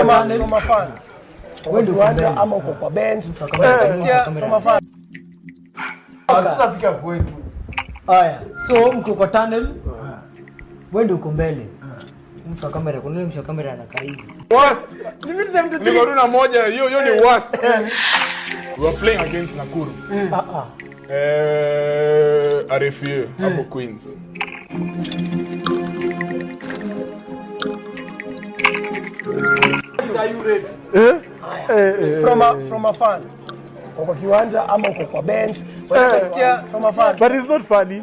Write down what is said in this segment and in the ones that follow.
from a fan. Wewe ndio uwanja ama uko kwa bench. Unasikia from a fan. Tutafika kwetu. Haya, so mko kwa tunnel. Wewe ndio uko mbele. Mshika kamera, kuna mshika kamera anakaa hivi. Worst. Niko runa moja, hiyo ni worst. We are playing against Nakuru. RFU hapo Queens. Are you ready? From a fan. Uko kiwanja ama uko kwa bench. Unasikia from a fan. But it's not funny.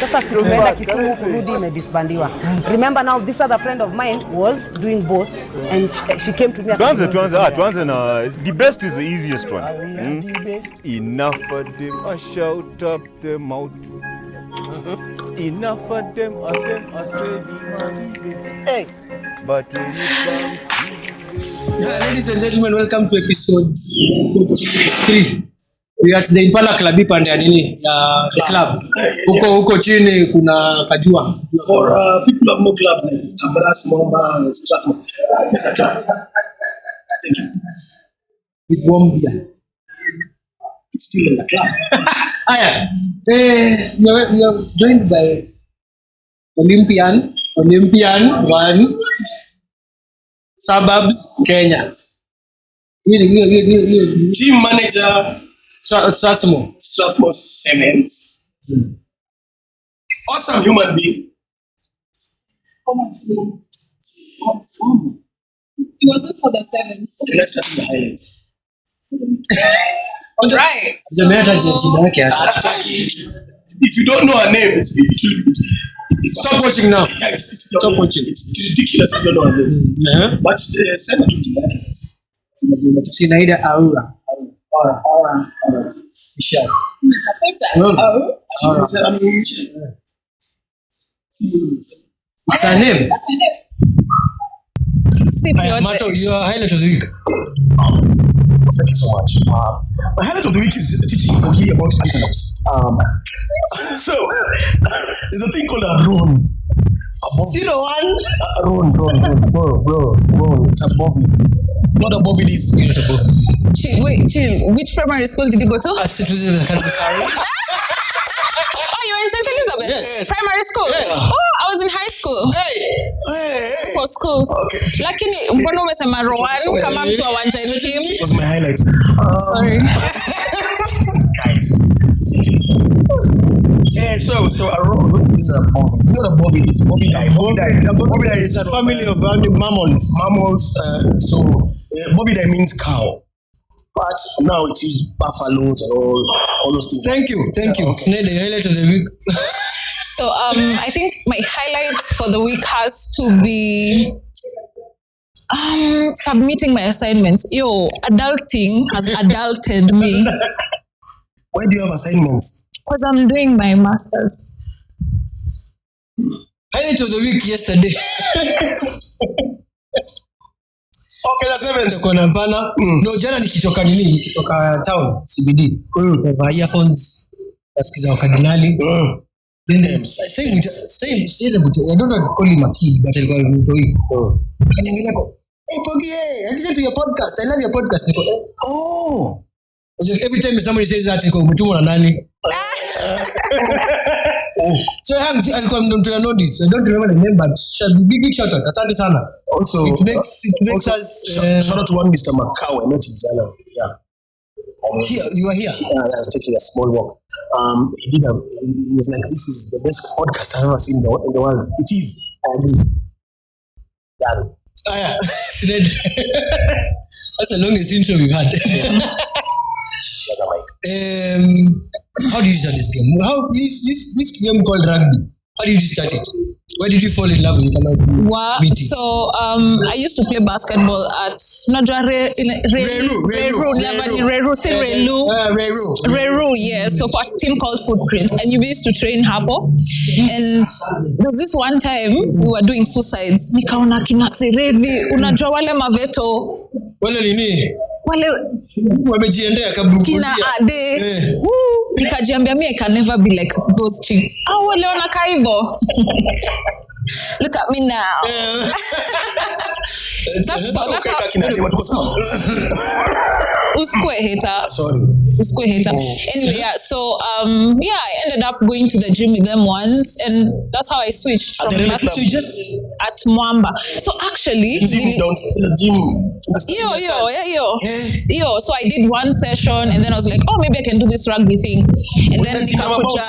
Sasa tumeenda Kisumu kurudi imedisbandiwa. Remember now this other friend of mine was doing both and she came to me. Tuanze na the best is the easiest one. The best. Enough of them, I shout up the mouth. Enough of them, I say Hey. But when it Ladies and gentlemen, welcome to episode 43. We are at the Impala Club pande ya nini ya the club. Huko chini kuna kajua. For people of no clubs like Hecklers, Mwamba, Stratford. Thank you. It's warm beer. It's still in the club. Aya. We are joined by Olympian 1 Suburbs Kenya. Team manager Strathmore 7. Awesome human being. It was just for the 7th. Okay, let's start with the highlights. All right. If you don't know her name, it will be. Stop watching now. Stop watching. It's ridiculous if you don't know her name. Yeah. But sema tu jina yake. Sinaida Aura. Aura. Michelle. It's her name. That's my name. Mato, your highlight of the week. Thank you so much. My highlight of the week is teaching Kogi about antelopes. So, there's a thing called a drone. Zero one. Bro. It's a bovine. Not a bovine, it's not a bovine. Chill. Which primary school did you go to? St. Elizabeth Academy. Oh, you were in St. Elizabeth? Yes. Primary school? Yeah. Oh, I was in high school. Hey. For schools. Okay. Lakini mbona umesema Rowan kama mtu wa Wanjani team? It was my highlight. Sorry. Guys. Yeah, so a road is a bovine. Not a bovine, it's bovidae. Bovidae is a family of mammals. So bovidae means cow. But now it uses buffaloes and all those things. Thank you. Sinaida, your highlight of the week. So I think my highlight for the week has to be submitting my assignments. Adulting has adulted me. Why do you have assignments? Because I'm doing my masters. Highlight of the week yesterday. Okay, that's 7. Kuna mpana. No, jana nikitoka town CBD. Over earphones. Nasikiza wakadinali. Then same, I don't know call him a kid, but I'll call him Toy. Kaniangalia ko, hey Pogi, I listen to your podcast. I love your podcast. Oh. Every time somebody says that, iko mtumwa na nani? So alikuwa mtu ya notice. I don't remember the name, but big shout out. Asante sana. Also, it makes us shout out to one Mr. Macau. I met him jana. Yeah. Here, you are here. Yeah, I was taking a small walk. He was like, this is the best podcast I've ever seen in the world. It is. I agree. Done. Yeah. That's the longest intro we've had. She has a mic. How do you start this game? How is this game called rugby? How did you start it? Where did you fall in love with it? So I used to play basketball at Reru, yeah. So for a team called Footprints, and we used to train hapo. And there's this one time we were doing suicides. Nikaona kina Serevi, unajua wale maveto. Wale nini? Wale wamejiendea kabla kina ade. Nikajiambia I can never be like those chicks. Wale wanakaa hivyo. Look at me now. That's Uskwe hater. Sorry. Uskwe hater. Anyway, yeah. So I ended up going to the gym with them once, and that's how I switched from that to just at Mwamba. So actually, Yo. So I did one session, and then I was like, oh, maybe I can do this rugby thing, and then nikakuja.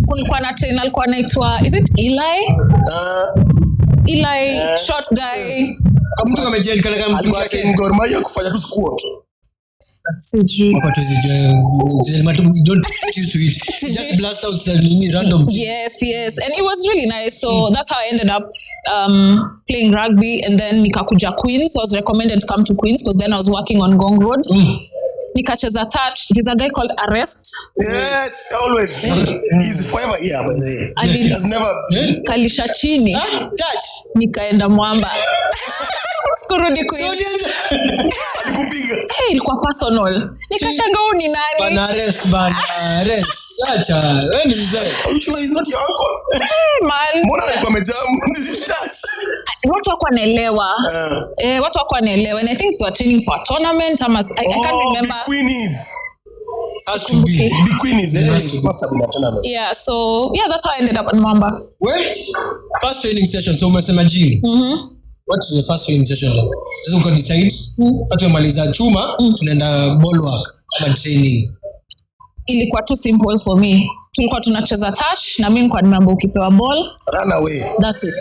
Kulikuwa na trainer alikuwa anaitwa, is it Eli short guy. Mtu kama Jel kana kama mtu wake Gor Mahia kufanya tu squat. Don't get used to it. Just blast out random. Yes, and it was really nice. So that's how I ended up playing rugby, and then nikakuja Queens. So I was recommended to come to Queens because then I was working on Gong Road. Nikacheza touch. There's a guy called Arrest. Yes, always. He's forever here, but he has never kalisha chini. Touch. Nikaenda Mwamba. Kurudi Queens. Ilikuwa personal. Nikashanga huyu ni nani? Bana Arrest. Acha. Wewe ni mzee. Are you sure he's not your uncle? Man. Mbona alikuwa amejamu? Touch. Watu wako wanaelewa. Watu wako wanaelewa. And I think they were training for a tournament. I can't remember. Big Queenies. Has to be. Big Queenies. Must have been a tournament. Yeah, so that's how I ended up in Mwamba. Where? First training session. So umesema gym. What is the first training session like? Sasa uko decide. Watu wamaliza chuma, tunaenda ball work ama training. Ilikuwa too simple for me. Tulikuwa tunacheza touch na mimi nilikuwa nimeambiwa ukipewa ball, run away. That's it.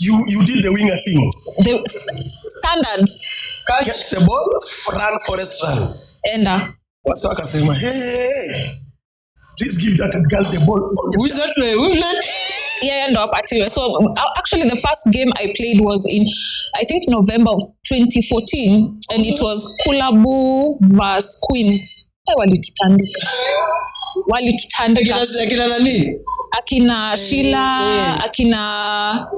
You did the winger thing. The standards. Catch the ball, run forest run. Enda. Wasa wakasema, hey, please give that girl the ball. Who is that way? Who is that? Yeah, ndo apatiwe. So actually the first game I played was in, I think, November of 2014, and it was Kulabu vs Queens. Walitutandika. Akina nani? Akina Sheila, akina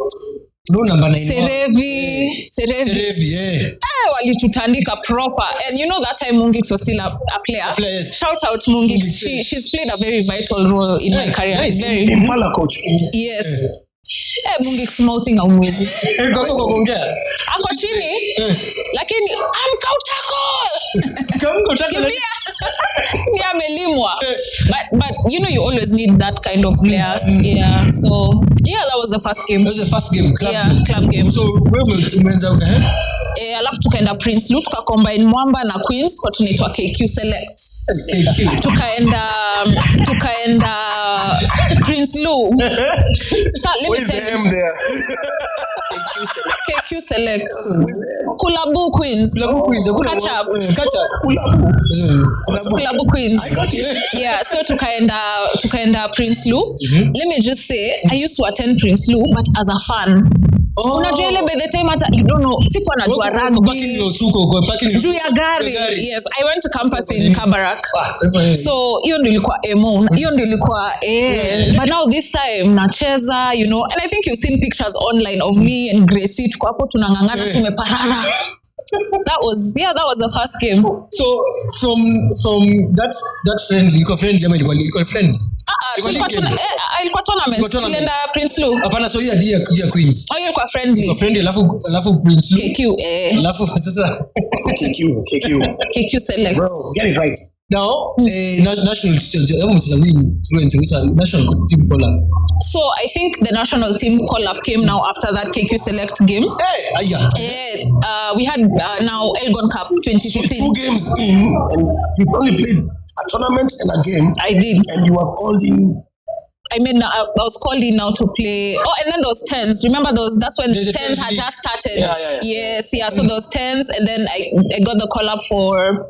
Serevi. Walitutandika proper. And you know that time Mungix was still a player. Yes. Shout out Mungix. She's played a very vital role in my career. Nice. Very Impala coach. Yes. Mungix mouthing au mwezi. Kuongea. Ako chini. Lakini amkautako. Ni amelimwa. But you know you always need that kind of players. Yeah. So that was the first game. That was the first game. Club game. So wewe umeanza ukaenda? Alafu tukaenda Prince Lu, tukacombine Mwamba na Queens kwa tunaitwa KQ Select. Tukaenda Prince Lu. Let me tell you. KQ Select. Kulabu Queens. Catch up. Kulabu Queens. Yeah, so tukaenda Prince Lu. Let me just say, I used to attend Prince Lu, but as a fan. Unajua ile by the time hata you don't know, sikuwa najua rugby. Juu ya gari. Yes, I went to campus in Kabarak. So hiyo ndio ilikuwa hiyo ndio ilikuwa but now this time nacheza, you know, and I think you've seen pictures online of me and Gracie tuko hapo tunangangana tumeparara. That was the first game. So from that friend, you friend jamaa ilikuwa friend. Ilikuwa tournament. Tulienda Prince Lu. Hapana, so ya Queens. Ilikuwa friendly. Ilikuwa friendly alafu Prince Lu. KQ Alafu sasa KQ Select. Bro, get it right. Now, national team call-up. So I think the national team call-up came now after that KQ Select game. We had now Elgon Cup 2015. So 2 games in, and you only played a tournament and a game. I did. And you were called in. I was called in now to play. Oh, and then those 10s. Remember those? That's when the 10s had just started. Yeah. Yes. So those 10s, and then I got the call-up for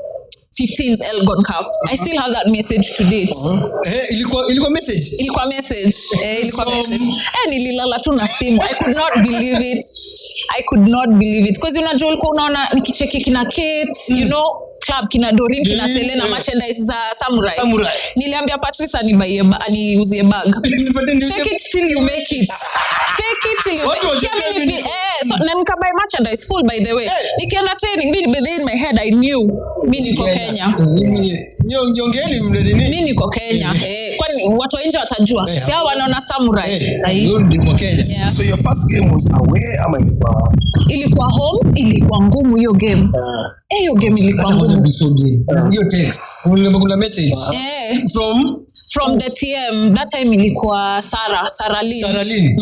15's Elgon Cup. I still have that message to date. Ilikuwa message. Ilikuwa message. Nililala tu na simu. I could not believe it. Because unajua ulikuwa unaona nikicheki kina Kate, you know, club kina Dorin, kina Selena, merchandise za Samurai. Niliambia Patrice aniuzie bag. Fake it till you make it. So na nikabuy merchandise full, by the way. Nikienda training, in my head I knew mimi niko Kenya. Nyongeni mimi niko Kenya. Kwani watu wa nje watajua. Si hao wanaona samurai. Rudi kwa Kenya. Yeah. So your first game was away ama ilikuwa home, ilikuwa ngumu hiyo game. Hiyo game ilikuwa ngumu. Before game. Hiyo text. Kuna message. From the TM. That time ilikuwa Sarah Lynn.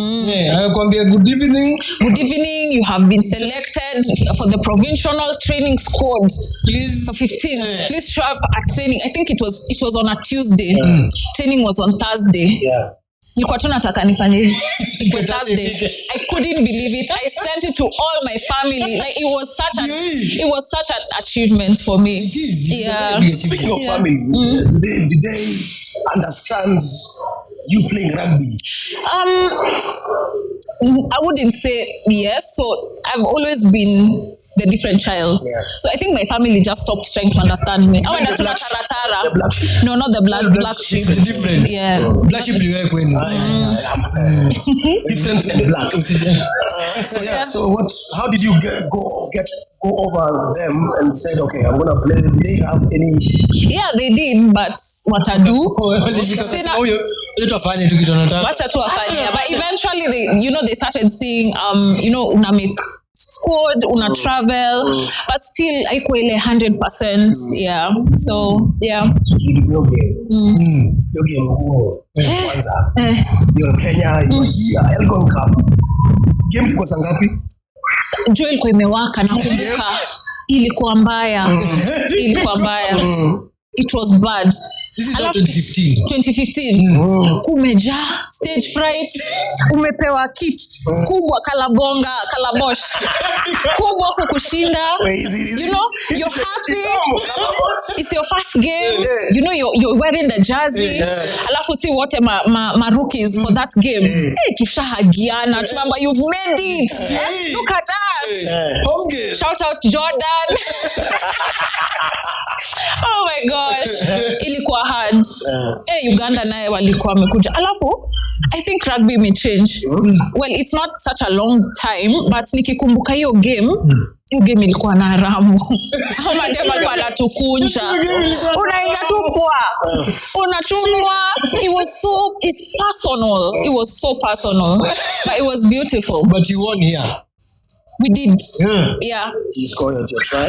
Anakuambia good evening. Good evening. You have been selected for the provincial training squad. Please for 15. Please show up at training. I think it was on a Tuesday. Training was on Thursday. Yeah. Nilikuwa tu nataka nifanye kwa Thursday. I couldn't believe it. I sent it to all my family. Like it was such an achievement for me. Yeah. Speaking of family, did they understand you playing rugby? I wouldn't say yes. So I've always been the different child. Yeah. So I think my family just stopped trying to understand me. Oh, and the black sheep. No, not the black sheep. Different. Yeah. Black sheep you work when different and black. So how did you go over them and said, okay, I'm gonna play? Did they have any? Yeah, they did, but what I do? But eventually they started seeing una make squad, una travel, but still haiko ile 100%. Yeah. So yeah. Your game kwanza. You're Kenya, you're here, Elgon Cup. Game ilikuwa saa ngapi? Jua ilikuwa imewaka, nakumbuka. Ilikuwa mbaya. It was bad. This is 2015. Kumejaa stage fright, umepewa kit kubwa kalabosh kubwa kukushinda. You're happy. It's your first game. You're wearing the jersey. Alafu si wote ma rookies for that game. Tushahagiana, tunaamba you've made it. Look at us. Home game. Shout out Jordan. Oh my gosh. Ilikuwa hard. Uganda naye walikuwa wamekuja. Alafu I think rugby may change. Well, it's not such a long time, but nikikumbuka hiyo game ilikuwa na haramu. Kama dema kwa natukunja. Unaingia tu kwa. Unachungwa. It's personal. It was so personal. But it was beautiful. But you won here. We did. Yeah. Did you score your try?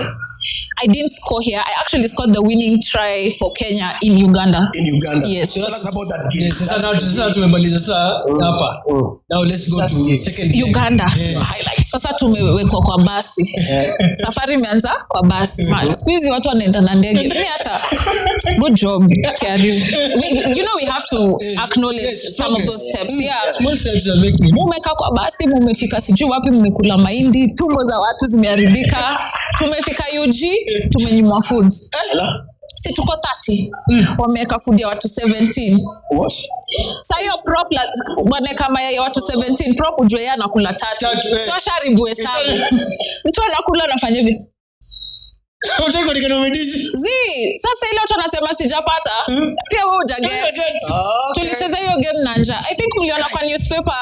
I didn't score here. I actually scored the winning try for Kenya in Uganda. Yes. So tell us about that game. Sasa tumemaliza hapa. Now let's go to second game. Uganda. Highlights. Sasa tumewekwa kwa basi. Safari imeanza kwa basi. Siku hizi watu wanaenda na ndege. Mimi hata good job, Kariu. We have to acknowledge some of those steps. Yeah. Small steps are making. Mumeka kwa basi, mumefika sijui wapi, mmekula mahindi, tumbo za watu zimeharibika. Tumefika UG, tumenyimwa food. Si tuko 30. Wameweka food ya watu 17. What? Sasa hiyo prop wanaweka mayai ya watu 17, prop ujue yeye anakula 3. So sharibu hesabu. Mtu anakula anafanya hivi. Utako nikamedishi. Sasa ile watu wanasema sijapata. Pia wewe hujaget. Tulicheza hiyo game na njaa. I think mliona kwa newspaper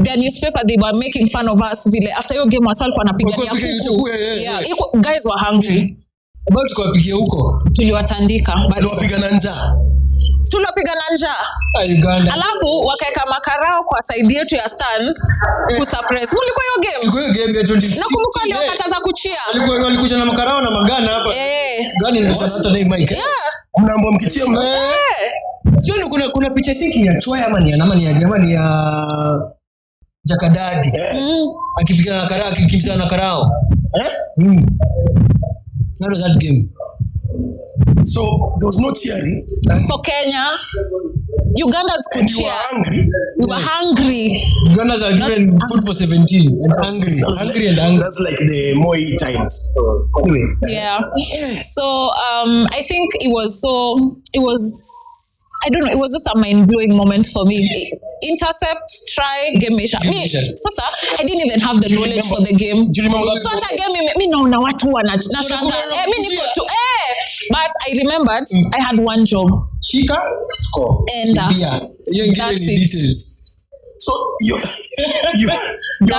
the newspaper they were making fun of us vile after hiyo game wasal kwa napigania kuku. Yeah, guys were hungry. About kuwapigia huko. Tuliwatandika. Bado wapigana njaa. Tunapigana njaa. Uganda. Alafu wakaeka makarao kwa side yetu ya stands kusuppress. Mulikuwa hiyo game? Hiyo game ya 20. Nakumbuka waliokataza kuchia. Walikuja na makarao na magana hapa. Gani ndio hata na mic. Yeah. Mnaambia mkichia Sio kuna picha sinki ya Choi ama ni ya jamani ya Jakadadi. Akifikana na karao, akikimbiza na karao. How was that game? So there was no cheering for Kenya. Ugandans could cheer. We were hungry. Ugandans are given food for 17 and hungry. That's like the Moi times. Anyway. Yeah. So I think it was I don't know, it was just a mind-blowing moment for me. Intercept, try, game measure. Sasa, I didn't even have the knowledge for the game. Do you remember? So at a game, me naona watu wanashanga. But I remembered I had one job. Shika, score. And that's it. So you're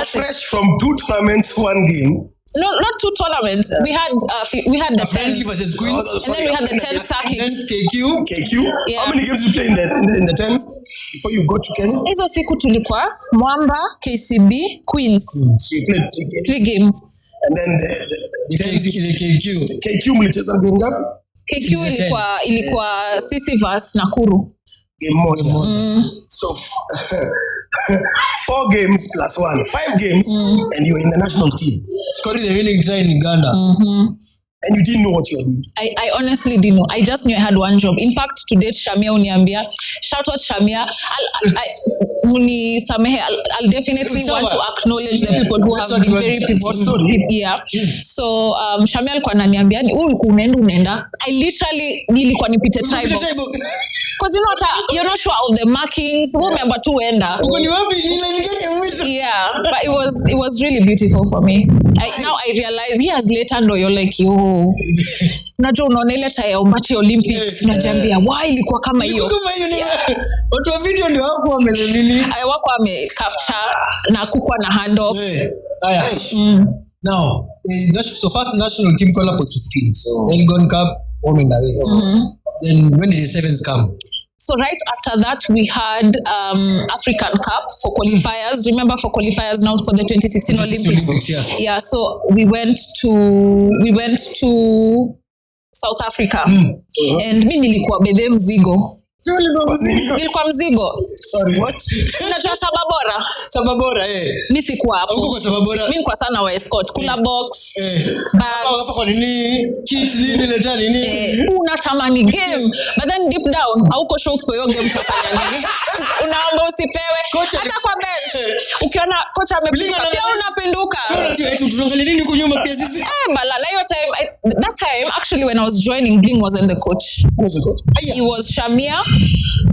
fresh from 2 tournaments, 1 game. not 2 tournaments. We had the Friendly 10 versus Queens. and then we had the 10 circuit. Then KQ. Yeah. How many games you play in the 10s before you go to Kenya? Hizo siku tulikuwa Mwamba, KCB, Queens. So you played 3 games. 3 games. And then the KQ mlicheza game ngapi? KQ ilikuwa CC vs Nakuru. Game moja. So 4 games plus 1, 5 games, and you're in the national team. Scoring the winning try in Uganda. And you didn't know what you were doing. I honestly didn't know. I just knew I had one job. In fact, to date Shamia uniambia, shout out Shamia. I'll definitely want to acknowledge the people who have been very pivotal. Yeah. So Shamia alikuwa ananiambia unaenda. I literally nilikuwa nipite tribal. Because you're not sure of the markings. Who remember to enda? Yeah, but it was really beautiful for me. Now I realize years later, no, you're like, yo, najua unaona ile taya umbachi Olympics, unajambia, why ilikuwa kama hiyo? Watu wa video ndio wako wamelelini. Wako wamecapture na kukwa na handoff. Aya. Now, so first national team call up was 15. So Elgon Cup, home and away. Then when did the sevens come? So right after that, we had African Cup for qualifiers. Remember for qualifiers now for the 2016 Olympics. Yeah. So we went to South Africa, and mi nilikuwa bedhe mzigo. Nilikuwa mzigo. Sorry, what? Unajua Sababora? Sababora, Mi sikuwa hapo. Uko kwa Sababora? Mi nilikuwa sana wa escort, kula box. Hapa kwa nini? Kids nini leta nini? Unatamani game, but then deep down hauko sure kwa hiyo game utafanya nini. Unaomba usipewe. Hata kwa bench. Ukiona kocha amepinduka, pia unapinduka. Tunaangalia nini huko nyuma pia sisi? Malala hiyo time, that time actually when I was joining, Bling wasn't the coach. Who was the coach?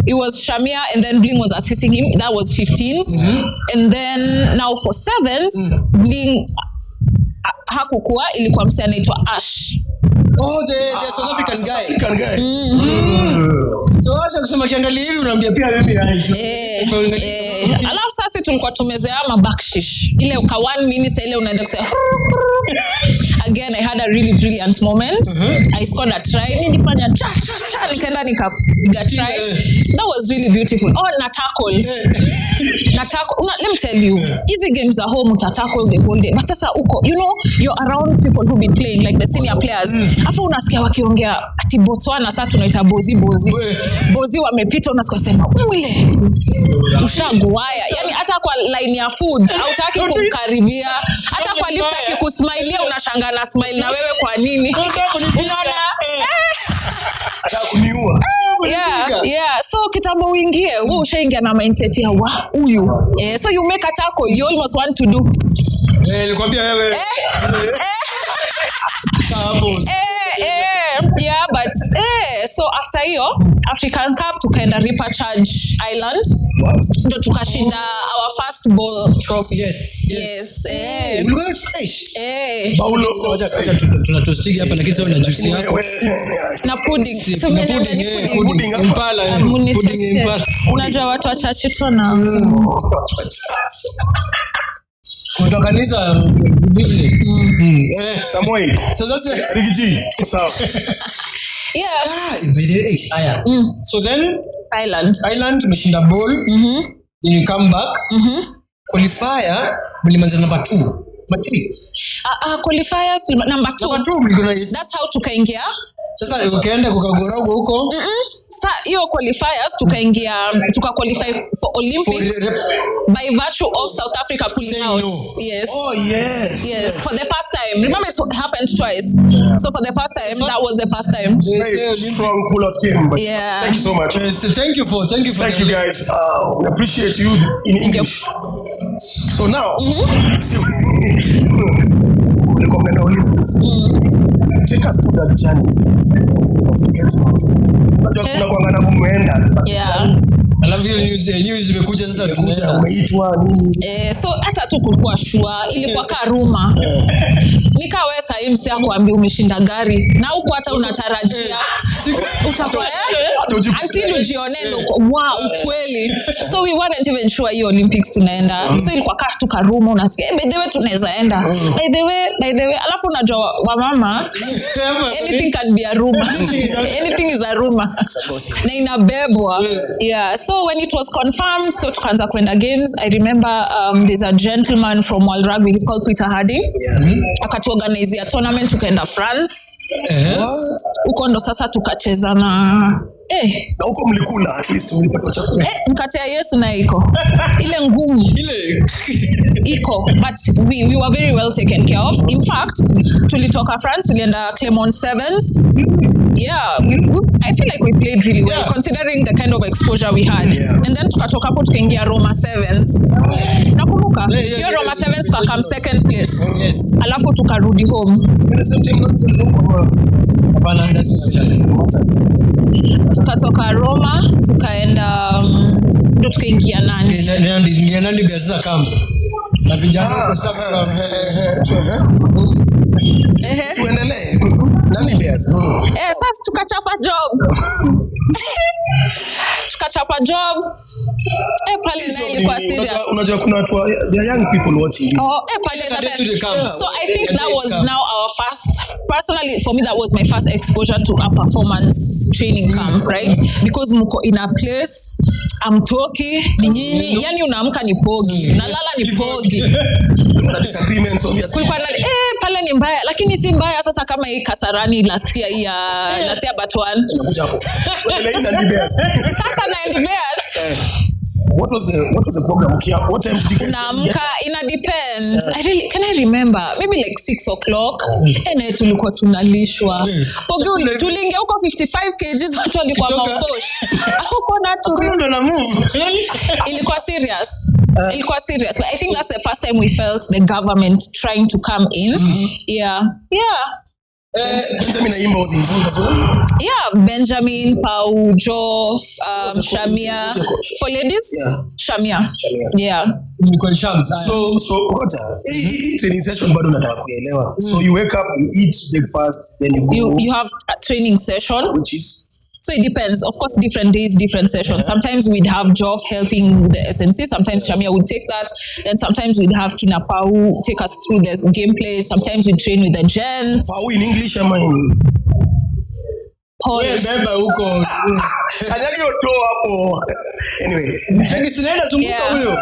It was Shamia, and then Bling was assisting him. That was 15s. And then now for 7s, Bling hakukua, ilikuwa msee anaitwa Ash. Oh, the South African guy. So acha kusema kiangalia hivi unaambia pia mimi alafu sasa tulikuwa tumezoea backshish. Ile uka 1 minute ile unaenda kusema again I had a really brilliant moment. I scored a try, nilifanya cha nikaenda nikapiga try. That was really beautiful. Oh, na tackle. Let me tell you, easy games at home uta tackle the whole day. But sasa uko, you're around people who've been playing like the senior players. Afu unasikia wakiongea ati Botswana sasa tunaita bozi wamepita, unasikia sema ule ushaguaya. Yani hata kwa line ya food hautaki kumkaribia, hata kwa lift akikusmailia unashangaa na smile na wewe kwa nini? Unaona? Atakuniua. Yeah. So kitambo uingie, wewe ushaingia na mindset ya huyu. So you make a tackle, you almost want to do. Nilikwambia wewe. Yeah, but so after hiyo African Cup tukaenda Recharge Island, ndo tukashinda our first ball trophy. Yes. Paulo tunatostigi hapa lakini sasa na juice yako na pudding. Pudding Impala. Unajua watu wachache tu na kutokanisa Samuel. Sasa Rigiji. Sawa. Yeah. So then Island tumeshinda ball. Then you come back. Qualifier mlimanza number 2. Number 3. Qualifiers number 2. That's how tukaingia. Sasa ukaenda kukagorogo huko. Sasa hiyo qualifiers tukaingia qualify for Olympics by virtue of South Africa pulling out. No. Yes. Oh yes. For the first time. Remember it happened twice. So for the first time, that was the first time. Very strong pull out team. But yeah. Thank you so much. Thank you Thank you guys. We appreciate you in English. So now, take us to that journey. Yeah. I love you. news imekuja sasa tunakuja umeitwa nini so hata tu kulikuwa sure ilikuwa karuma nikaweza msi akwambia umeshinda gari na huko hata unatarajia utakuwa until ujione wow ukweli so we weren't even sure hiyo Olympics tunaenda so ilikuwa tu karuma unasikia by the way tunaweza enda by the way alafu unajua mama anything can be a rumor anything is a rumor na inabebwa so when it was confirmed so tukaanza kwenda games I remember there's a gentleman from World Rugby he's called Peter Harding akatuorganize a tournament tukaenda France huko ndo sasa tukacheza na huko mlikula at least mlipata chakula mkate ya Yesu na iko ile ngumu ile iko but we were very well taken care of in fact tulitoka France tulienda Clermont Sevens I feel like we played really well considering the kind of exposure we had and then tukatoka hapo tukaingia Roma Sevens nakumbuka hiyo Roma Sevens tukakam second place alafu tukarudi home tukatoka Roma tukaenda ndo tukaingia nani biasa kambi na vijana kwa sababu tuendelee nani biasa sasa tukachapa job pale na ilikuwa serious unajua kuna watu young people watching pale sasa so I think that was now our first personally for me that was my first exposure to a performance training camp right because mko in a place amtoki ni nyinyi yani unaamka ni pogi unalala ni pogi kuna disagreements obviously kulikuwa pale ni mbaya lakini si mbaya sasa kama hii Kasarani last year Batwan unakuja hapo sasa na Bears what was the program what time did you naamka ina depend can I remember maybe like 6 o'clock and tulikuwa tunalishwa pogi tuliingia huko 55 kgs watu walikuwa maposh huko na tu ndo na move ilikuwa serious but I think that's the first time we felt the government trying to come in Benjamin Imba was involved as well. Benjamin, Pau, Joe, Shamia. For ladies? Shamia. So ngoja. Hii training session bado nataka kuelewa. So you wake up, you eat breakfast, then you have a training session which is so it depends. Of course, different days, different sessions. Sometimes we'd have Joff helping the SNC. Sometimes Shamia would take that. Then sometimes we'd have Kina Pau take us through the gameplay. Sometimes we'd train with the gents. Pau in English ama in Paul. Beba huko. Kanyagi oto hapo. Anyway, Tangi Sinaida tumbuka huyo.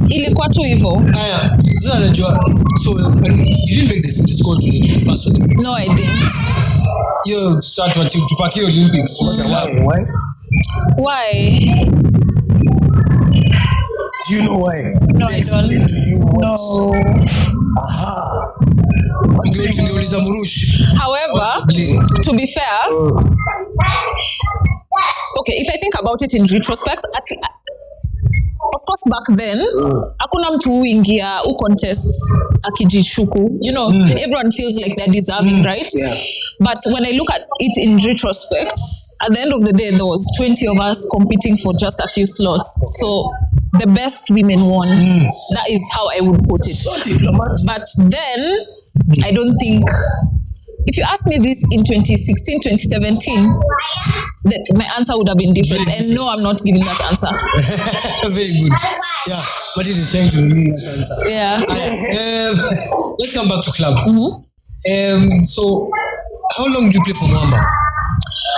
Ilikuwa tu hivyo. Haya, sasa najua. So you didn't make this go to the first Olympics? No, I didn't. You start to pack Olympics. Why? Do you know why? No, I don't. No. Aha. However, to be fair, okay, if I think about it in retrospect, of course back then hakuna mtu huingia contest akijishuku everyone feels like they're deserving right but when I look at it in retrospect at the end of the day there was 20 of us competing for just a few slots so the best women won that is how I would put it but then I don't think if you ask me this in 2016, 2017, my answer would have been different. And no, I'm not giving that answer. Very good. Yeah, but it is trying to give that answer. Yeah. Let's come back to club. So, how long did you play for Mwamba?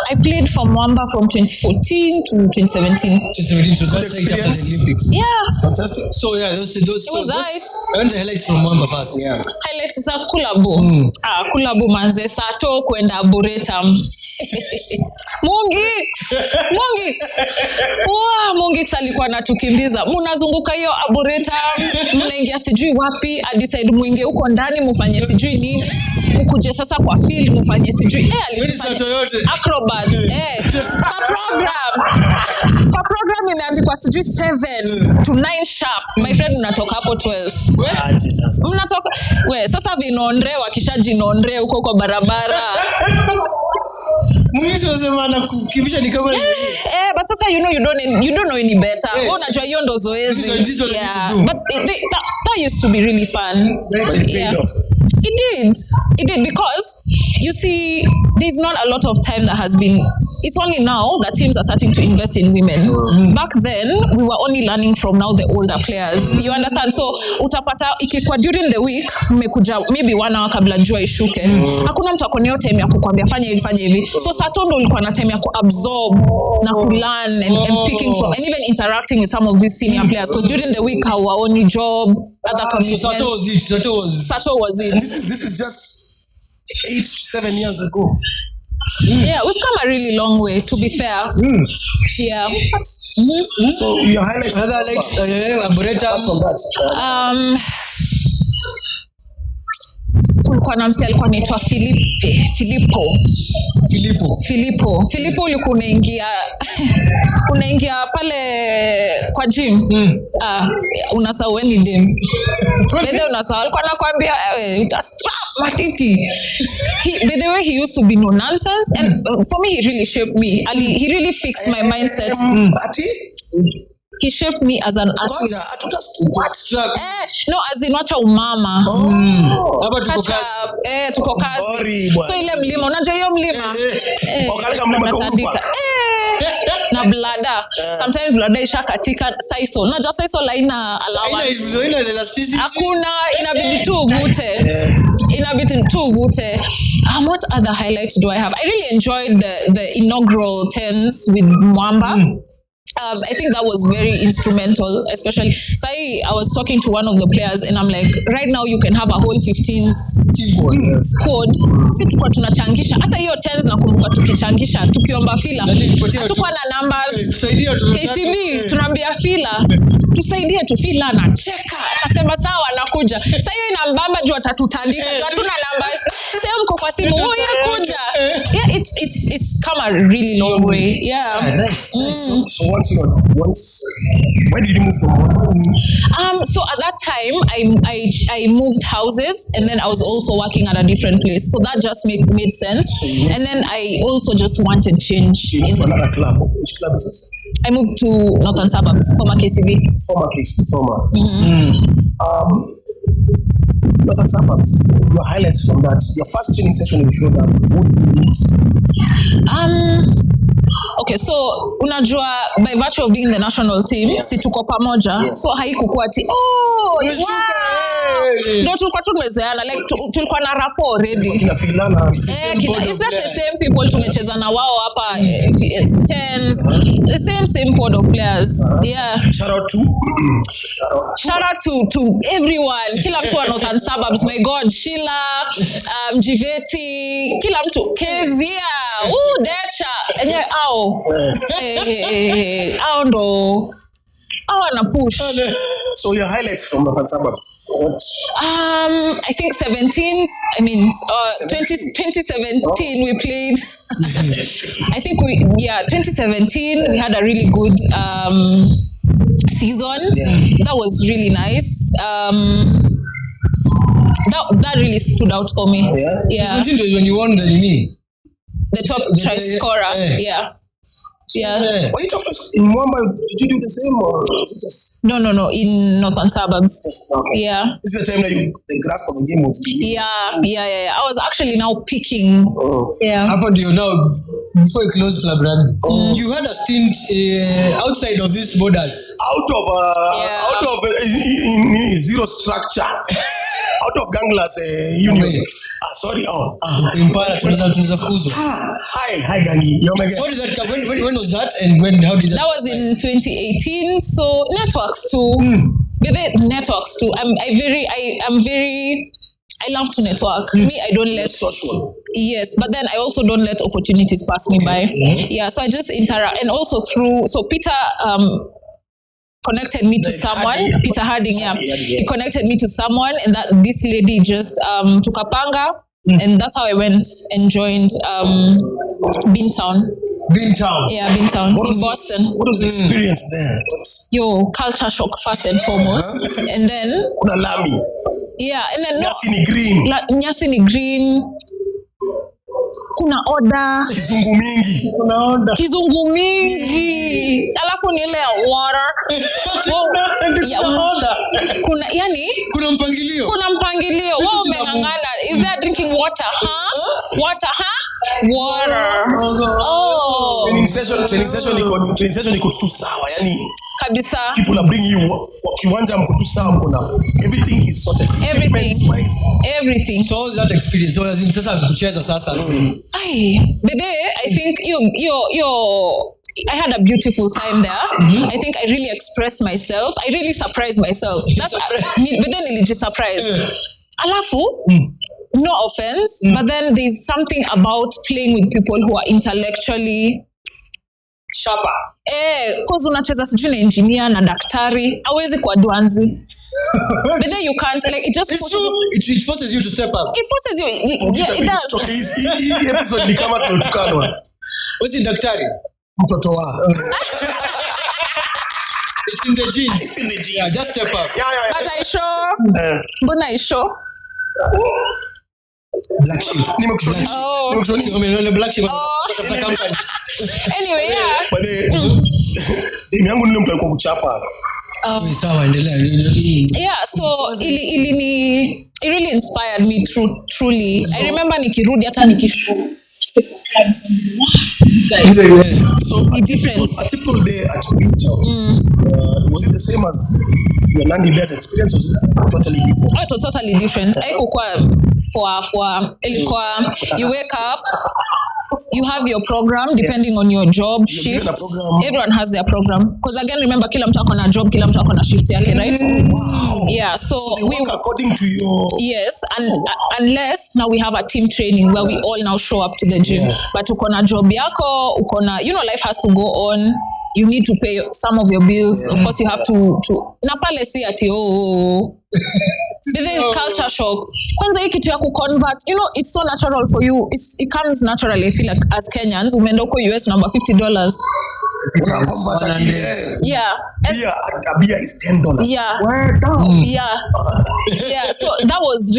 I played for Mwamba from 2014 to 2017. 2017, so that's right after the Olympics. Yeah. Fantastic. So yeah, those. It was nice. I want the highlights from Mwamba first. Yeah. Highlights za Kulabu. Kulabu manze sato kwenda Boretam. Mungi. Mungi alikuwa anatukimbiza. Mnazunguka hiyo Boretam, mnaingia sijui wapi, decide muingie huko ndani mfanye sijui nini. Mkuje sasa kwa field mfanye sijui. Alifanya acrobat Robert. Kwa program imeandikwa sijui 7 to 9 sharp. My friend unatoka hapo 12. Mnatoka sasa vinondre wakishajinondre huko kwa barabara. Mwisho unasema na kukimbisha ni kama but sasa you don't know any better. Unajua hiyo ndo zoezi. But that used to be really fun. It did because you see there's not a lot of time that has been. It's only now that teams are starting to invest in women. Back then we were only learning from now the older players. You understand? So utapata ikikwa during the week mmekuja maybe 1 hour kabla jua ishuke. Hakuna mtu akoneo time ya kukwambia fanya hivi. So Satondo ulikuwa na time ya kuabsorb na kulearn and picking from and even interacting with some of these senior players because during the week our only job other commitments. Sato was it. This is just 8 to 7 years ago. Yeah, we've come a really long way, to be fair. Yeah. So your highlights. Other elaborate from that. Kulikuwa na msi alikuwa anaitwa Filippo ulikuwa unaingia pale kwa gym. Unasahau any dem. Bede unasahau alikuwa anakuambia strap matiti. By the way he used to be no nonsense and for me he really shaped me. He really fixed my mindset. He shaped me as an athlete. No, as in wacha umama. Hapa tuko kazi. So ile mlima, unajua hiyo mlima? Okaleka mlima kwa na blada. Sometimes blada isha katika saiso. Unajua saiso laina allowance. Haina elasticity. Hakuna, inabidi tu uvute. What other highlights do I have? I really enjoyed the inaugural 10s with Mwamba. I think that was very instrumental, especially. I was talking to one of the players and I'm like, right now you can have a whole 15s squad. Si tukua tunachangisha. Hata hiyo 10s nakumbuka tukichangisha, tukiomba fila. Hatukuwa na numbers. KCB, tunaambia fila. Tusaidie tu fila na cheka. Akasema sawa nakuja. Sasa hiyo inambamba juu atatutandika. Hatuna numbers. Sasa mko kwa simu, kuja. Yeah, it's come a really long way. Yeah. Nice. So once where did you move from? So at that time I moved houses and then I was also working at a different place. So that just made sense. And then I also just wanted change. You moved to another club. Which club is this? I moved to Northern Suburbs, former KCB. Northern Suburbs. Your highlights from that. Your first training session you showed up. What did you meet? Okay, so unajua by virtue of being the national team, si tuko pamoja. So haikukuwa ati ndio tulikuwa tumezeana like tulikuwa na rapport already. It's just the same people tumecheza na wao hapa 10s, the same pod of players. Yeah. Shout out to everyone. Kila mtu wa Northern Suburbs. My God, Sheila, Jiveti, kila mtu Kezia, Decha, enye ndo na push. So your highlights from Northern Suburbs? I think 17s. I mean, 2017 we played. I think 2017 we had a really good season. That was really nice. That really stood out for me. Yeah. When you won the top try scorer. Yeah. When you talked in Mwamba, did you do the same or is it just? No, in Northern Suburbs. Okay. Yeah. This is the time that the grasp of the game was. Yeah. I was actually now picking. Yeah. Happened you now before you closed Club Rugby. You had a stint outside of these borders. Out of zero structure. Out of Ganglas union. Sorry. Impala tunaweza fukuzo. Hi Gangi. What is that? When was that and how did that? That was in 2018. So networks too. Networks too. I love to network. Me, I don't let social. Yes, but then I also don't let opportunities pass me by. Yeah, so I just interact, and also Peter connected me to someone. Peter Harding, he connected me to someone, and that this lady just took a panga, and that's how I went and joined Beantown. Yeah, Beantown in Boston. What was the experience there? Yo, culture shock first and foremost. And then Kuna lami. Yeah, and then Nyasi ni green. Nyasi ni green. Kuna order. Kizungu mingi. Alafu ni ile water. Kuna yani Kuna mpangilio. Wao umengangana. Is there drinking water? Water, water. Oh. Training session iko tu sawa. Yani kabisa. People are bringing you kiwanja mko tu sawa kuna. Everything is sorted. Everything. So how's that experience? So as in sasa kucheza sasa. The day I think I had a beautiful time there. I think I really expressed myself. I really surprised myself. That's but then I just surprised. Alafu, no offense, but then there's something about playing with people who are intellectually sharper. Cause unacheza sijui na engineer na daktari, hawezi kwa dwanzi. But then you can't, like, it just it forces you to step up. It forces you, yeah, it does. So hii episode ni kama tunatukana. What's daktari? Mtoto wa. It's in the genes. Yeah, just step up. Yeah. But I sure. Mbona I sure? Black sheep. Nimekushonisha. Black sheep. Anyway, yeah. But demu yangu nile mtu kuchapa. Sawa, endelea. Yeah, so it really inspired me truly. I remember nikirudi hata nikishu. Guys, so the difference. A typical day at Beantown, was it the same as your Nandi Bears experience, or was it totally different? It was totally different. Ilikuwa you wake up, you have your program depending on your job shift. Everyone has their program. Because again, remember, kila mtu akona job, kila mtu akona shift yake, right? Wow. Yeah, so we work according to your... Yes, and unless now we have a team training where we all now show up to the gym. Yeah. But ukona job yako, ukona, life has to go on. You need to pay some of your bills. Yeah. Of course, you have to na pale si ati the culture shock. Kwanza hii kitu ya convert, it's so natural for you. It comes naturally. I feel like as Kenyans, umeenda huko US number $50. Yeah. A beer is $10. Yeah. Where down? Yeah. Yeah. So that was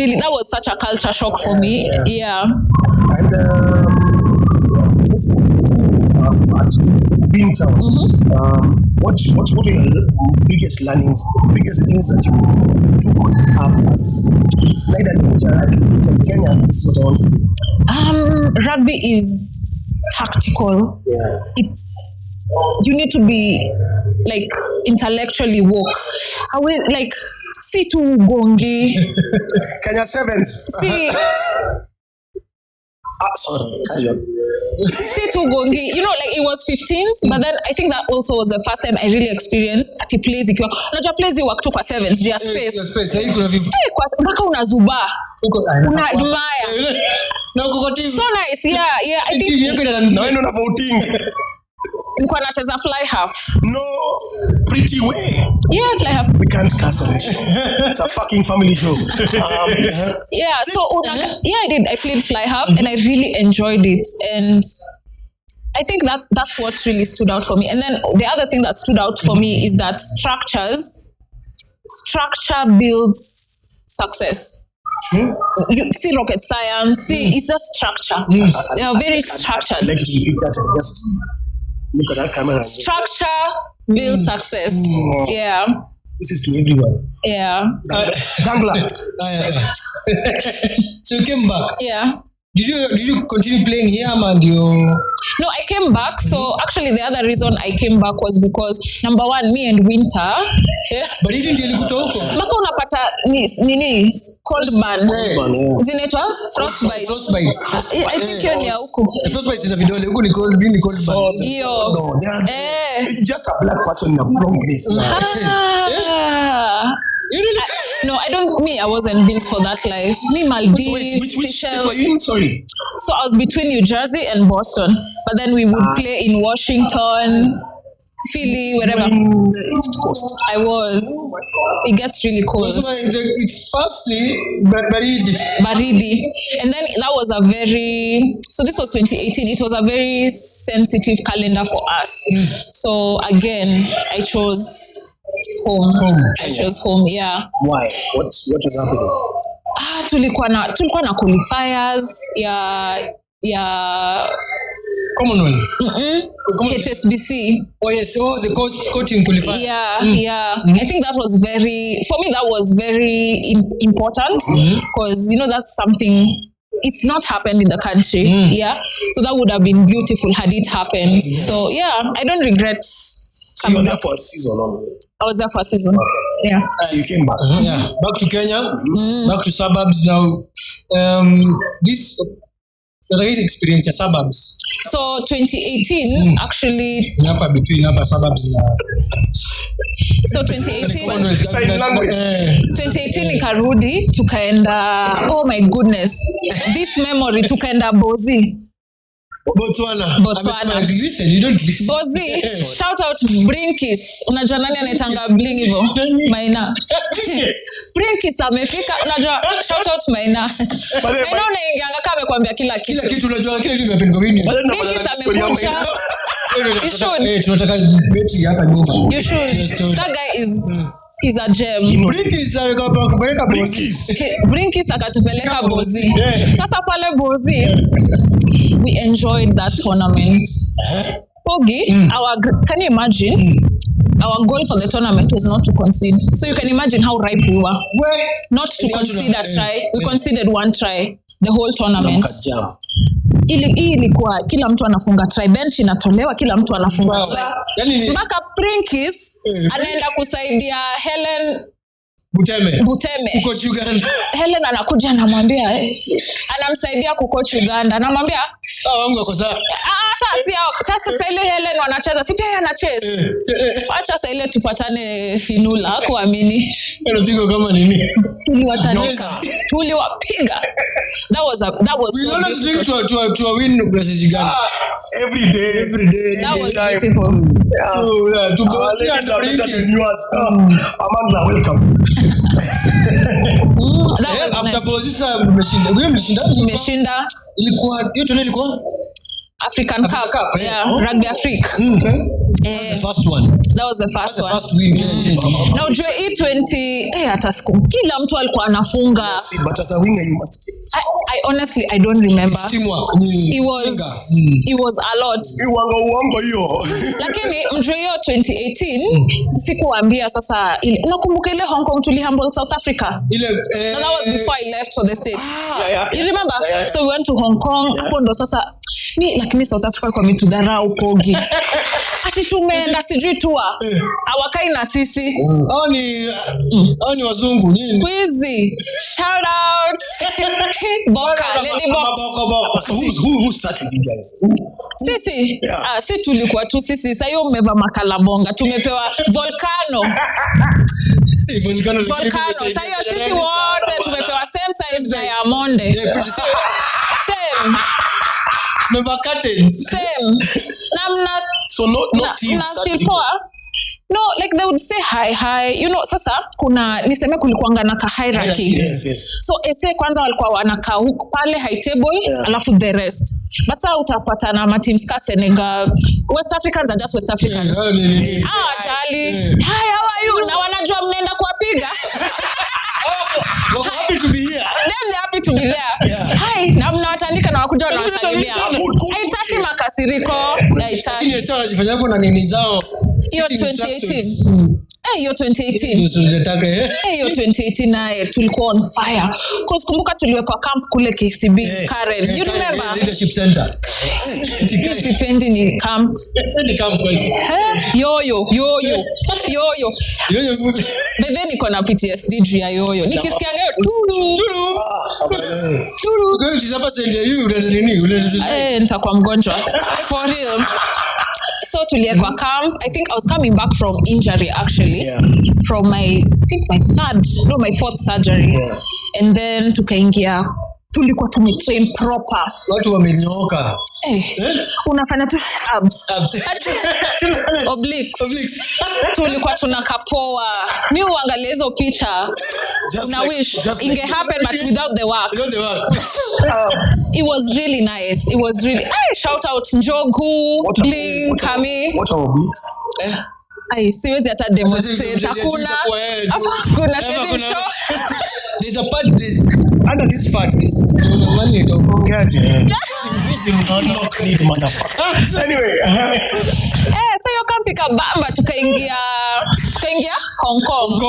such a culture shock for me. Yeah. And at Beantown, what were your biggest learnings, biggest things that you took up as Sinaida in Kenya? This is what I want to do. Rugby is tactical. Yeah. You need to be like intellectually woke. Like see tu gongi. Kenya Sevens. See. Sorry, carry on. See tu gongi. Like it was 15s, but then I think that also was the first time I really experienced ati plays ikiwa. Unajua plays work tu kwa sevens, just space. Hii kuna vipi? Kwa mpaka unazuba. Unadmire. Na ukokoti. So nice. Yeah, I did. Na wewe una voting. Nilikuwa nacheza fly half. No, pretty way. Yeah, fly half. We can't cast on the show. It's a fucking family show. Yeah, so I did. I played fly half and I really enjoyed it. And I think that's what really stood out for me. And then the other thing that stood out for me is that structure builds success. You see rocket science, it's just structure. They are very structured. I'd like to repeat that and just look at that camera. Structure builds success. Yeah. This is to everyone. Yeah. Gangla. So you came back. Yeah. Did you continue playing here, man? No, I came back. So actually, the other reason I came back was because number one, me and Winter. Yeah. But you didn't really go to Maka unapata nini cold burn. Zinaitwa frostbite. I think hiyo ni huko. Frostbite ina vidole huko ni cold burn. Hiyo. It's just a black person in a brown place. No, I don't. I wasn't built for that life. Me, Maldives. Which state were you in? Sorry. So I was between New Jersey and Boston, but then we would play in Washington. Philly, wherever. East Coast. I was. It gets really cold. So it's firstly Baridi. And then that was so this was 2018. It was a very sensitive calendar for us. So again, I chose home. I chose home, yeah. Why? What was happening? Tulikuwa na qualifiers ya Commonwealth. HSBC. Oh yes, the coaching qualifier. Yeah. I think that was very important because that's something. It's not happened in the country, yeah. So that would have been beautiful had it happened. So yeah, I don't regret. So you were there for a season, I was there for a season. Yeah. So you came back. Yeah, back to Kenya, back to suburbs now. This the great experience in suburbs. So 2018 actually. Between suburbs. So 2018 nikarudi tukaenda. Oh my goodness, this memory tukaenda Botswana. Listen, you don't listen. Bozi, shout out Brinkis. Unajua nani anaitanga bling hivyo? Maina. Brinkis amefika. Unajua shout out Maina. Maina unaingianga kama amekwambia kila kitu. Kila kitu unajua, kila kitu imependwa wini. Brinkis amekuja. You should. Tunataka beti hapa nyuma. You should. That guy is a gem. Brinkis akatupeleka Bozi. Sasa pale Bozi, we enjoyed that tournament. Pogi, can you imagine? Our goal for the tournament was not to concede. So you can imagine how ripe we were. Not to concede a try. We conceded one try the whole tournament. Ilikuwa kila mtu anafunga try, bench inatolewa, kila mtu anafunga try. Mpaka Brinkis anaenda kusaidia Helen Buteme. Kucoach Uganda. Helen anakuja anamwambia anamsaidia kucoach Uganda. Anamwambia wangu wako sawa. Sasa ile Helen wanacheza. Si pia anacheza. Acha sasa ile tupatane finula kuamini. Anapigwa kama nini? Tuliwapiga. That was we always drink to a win versus Uganda. Every day. That was beautiful. To go and Amanda, welcome. After Bozisa tumeshinda. Ilikuwa African Cup. Yeah, Rugby Africa. The first one. That was the first one. First win. Now E20 hata siku kila mtu alikuwa anafunga. But as a winger you must. I honestly I don't remember. Teamwork. It was a lot. Uongo hiyo. Lakini hiyo 2018 sikuambia sasa ile. Unakumbuka ile Hong Kong humble South Africa? That was before I left for the States. You remember? So we went to Hong Kong. Hapo ndo sasa lakini South Africa kwa mitudharau Pogi. Ati tumeenda sijui tour. Hawakai na sisi. Hao ni wazungu nini? Squeezy. Shout out. Boka, Lady Box. So who started with you guys? Sisi. Sisi tulikuwa tu sisi. Sasa hiyo mmeva makalabonga. Tumepewa Volcano. Sasa hiyo sisi wote tumepewa same size na ya Monde. Same. Never curtains. Same. So no teams. No, like they would say hi. Sasa niseme kulikuanga na ka hierarchy. Yes. So kwanza walikuwa wanakaa huko pale high table, alafu the rest. But sasa utapata na teams ka Senegal, West Africans are just West Africans. Jali. Hi, how are you? Na wanajua mnaenda kuwapiga. We're happy to be here. They're happy to be there. Hi, na mnawatandika na wakuja na wasalimia. Haitaki makasiriko. Haitaki. Lakini sasa wanajifanya hapo na nini zao? Hiyo 2018. Hiyo 2018. Hiyo 2018 naye tulikuwa on fire. Cause kumbuka tuliwekwa camp kule KCB, Karen. You remember? Leadership Center. Sipendi ni camp. Ni camp kweli. Yoyo. But then niko na PTSD juu ya yoyo. Nikisikia ngeo turu. Girl, kisapa sende you nitakuwa mgonjwa. For real. So tuliekwa camp. I think I was coming back from injury actually. Yeah. From my fourth surgery. Yeah. And then tukaingia tulikuwa tumetrain proper. Watu wamenyooka. Unafanya tu abs. Obliques. Tulikuwa tunakapoa. Mimi uangalia hizo picha. Una wish inge happen but without the work. It was really nice. It was really shout out Njogu, Blink, Kami. What are obliques? Siwezi hata demonstrate. Hakuna show. There's a part this under this fact this money don't get anyway. So you can pick a bamba tukaingia Hong Kong.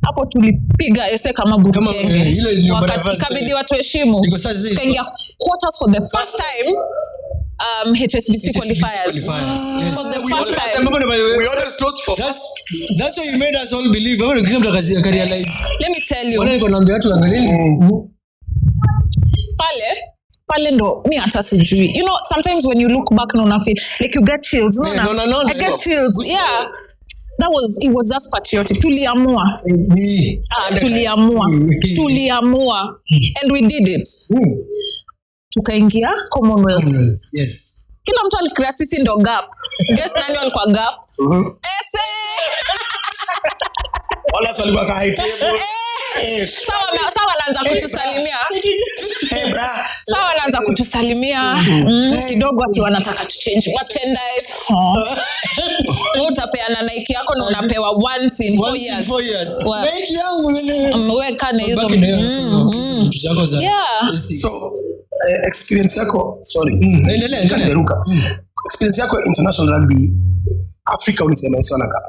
Hapo tulipiga ese kama Bukenge. Ikabidi watu heshimu. Tukaingia quarters for the first time. HSBC qualifiers. Yes. For the first time. We always close for that's why you made us all believe. Let me tell you. Pale ndo mi hata sijui. You know, sometimes when you look back na feel like you get chills. I get chills. Yeah. It was just patriotic. Tuliamua. And we did it. Tukaingia Commonwealth. Yes. Kila mtu alikira sisi ndo gap. Guess nani walikuwa gap? Ese. Wala swali kwa high table. Sawa wanaanza kutusalimia. Sawa wanaanza kutusalimia. Kidogo ati wanataka to change merchandise. Utapeana Nike yako na unapewa once in 4 years. 4 years. Nike yangu weka na hizo. Yeah. So experience yako endelea experience yako international rugby Africa ulisema sana kama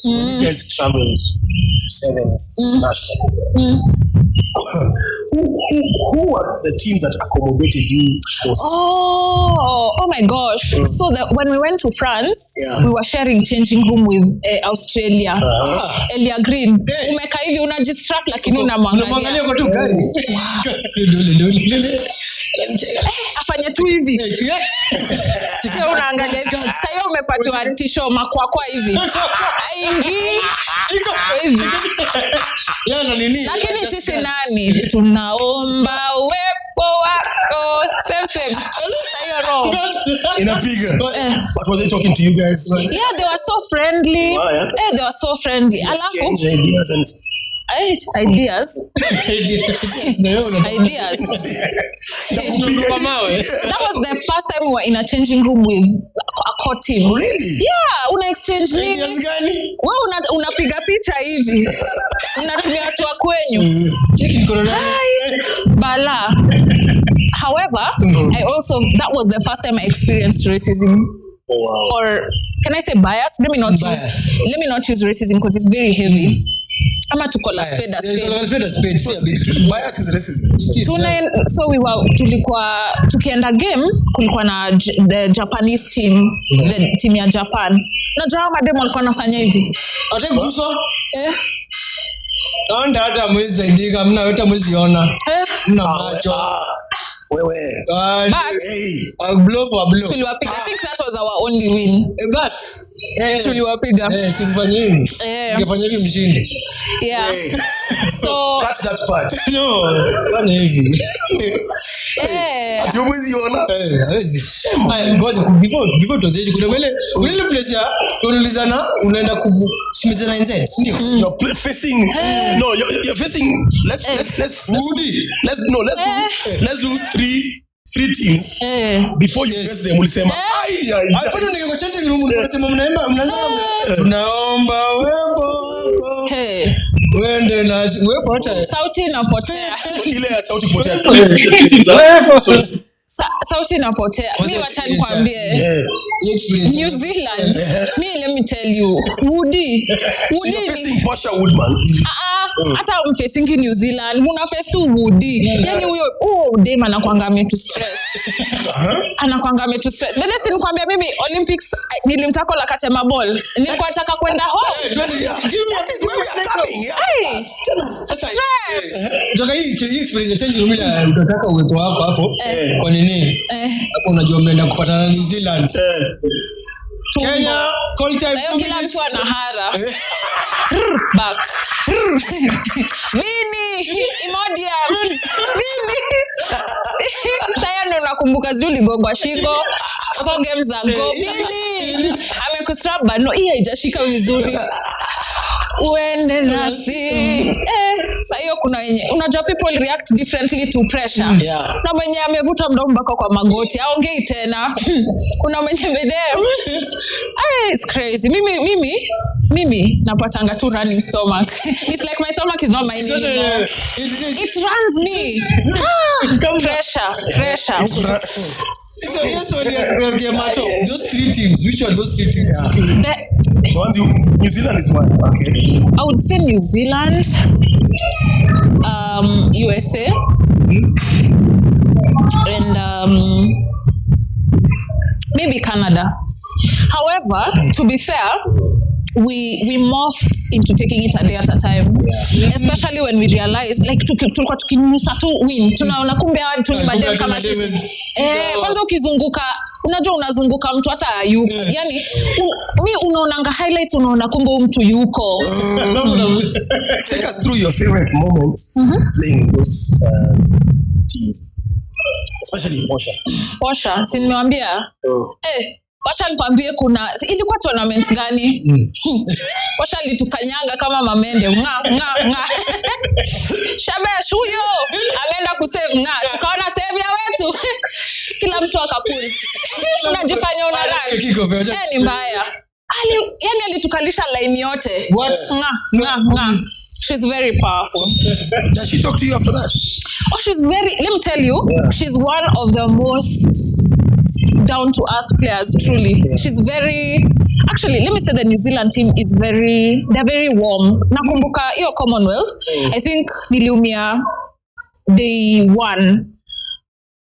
you guys travel to sevens international. Who are the teams that accommodated you most? Oh my gosh. So when we went to France, we were sharing changing room with Australia. Elia Green. Umeka hivi unajistrap lakini unamwangalia kwa tu gani? Afanya tu hivi. Sio unaangalia. Sasa hiyo umepatiwa tisho makwakwa hivi. Aingi. Hivi. Yana nini? Lakini sisi nani? Tunaomba uwepo wako. Same. Hiyo roho. Inapiga. What was they talking to you guys? Yeah, they were so friendly. They were so friendly. Alafu ideas and ideas. That was the first time we were in a changing room with a core team. Really? Yeah, una exchange nini? Wewe unapiga picha hivi. Unatumia watu wa kwenyu. Bala. However, that was the first time I experienced racism. Oh, wow. Or can I say bias? Let me not use racism because it's very heavy. Ama tukola spade. Bias is racism. So tulikuwa tukienda game kulikuwa na the Japanese team, the team ya Japan. Na jamaa mademo walikuwa wanafanya hivi. Ate kuso? Onda hata mwezi zaidi mna hata mwezi ona. Mna macho. Wewe. Blow for blow. Tuliwapiga. I think that was our only win. Bas. Tuliwapiga. Sikufanya hivi. Ningefanya hivi mshindi. Yeah. So cut that part. No. Fanya hivi. Ati mwezi ona. Hawezi. Ngoja before tuanze kuna ile place ya tunaulizana unaenda kusimizana NZ, ndio? You're facing no, you're facing let's do three teams before you face them. Ulisema hapo ningeko changing room unasema mnaomba tunaomba wewe wende na wewe hata sauti inapotea. Ile ya sauti potea. Sauti inapotea. Mimi wacha nikwambie. New Zealand. Let me tell you. Woody facing Pasha Woodman. Hata mfacing New Zealand, muna face tu Woody. Yani huyo dem anakuanga to stress. Anakuanga to stress. Bale si nikwambia mimi Olympics nilimtaka la katema ball. Nilikuwa nataka kwenda home. Sasa nataka hii experience change room ile unataka uwepo wako hapo. Kwa nini? Hapo unajua mnaenda kupatana na New Zealand. Kenya, call time. Sayo kila mtu anahara. Back. Mini Imodium. Mini. Saya ndo nakumbuka zuli gogwa shingo. Kwa games za go. Mini. Amekustrap but no hii haijashika vizuri. Uende nasi. Sayo kuna wenye unajua people react differently to pressure. Na mwenye amevuta mdomo mpaka kwa magoti aongei tena. Kuna mwenye medem. It's crazy. Mimi napatanga tu running stomach. It's like my stomach is not mine anymore. It runs me. Pressure. So yes, those 3 teams. Which are those 3 teams? New Zealand is one. Okay. I would say New Zealand, USA, and maybe Canada. However, to be fair, we morphed into taking it a day at a time, especially when we realized like tulikuwa tukinusa tu win tunaona kumbe watu ni madem kama sisi kwanza ukizunguka unajua unazunguka mtu hata yuko yani mi unaonanga highlights unaona kumbe mtu yuko. Take us through your favorite moments playing those teams, especially Posha. Si nimewambia wacha nikwambie kuna ilikuwa tournament gani? Wacha litukanyanga kama mamende nga. Shabesh huyo ameenda kusave nga. Tukaona save ya wetu. Kila mtu akapuli. Unajifanya una run. Ni mbaya. Yani alitukalisha line yote. What? Nga. She's very powerful. Does she talk to you after that? Oh, let me tell you, she's one of the most down to earth players, truly. She's actually, let me say the New Zealand team is they're very warm. Nakumbuka iyo Commonwealth, I think Niliumia, they won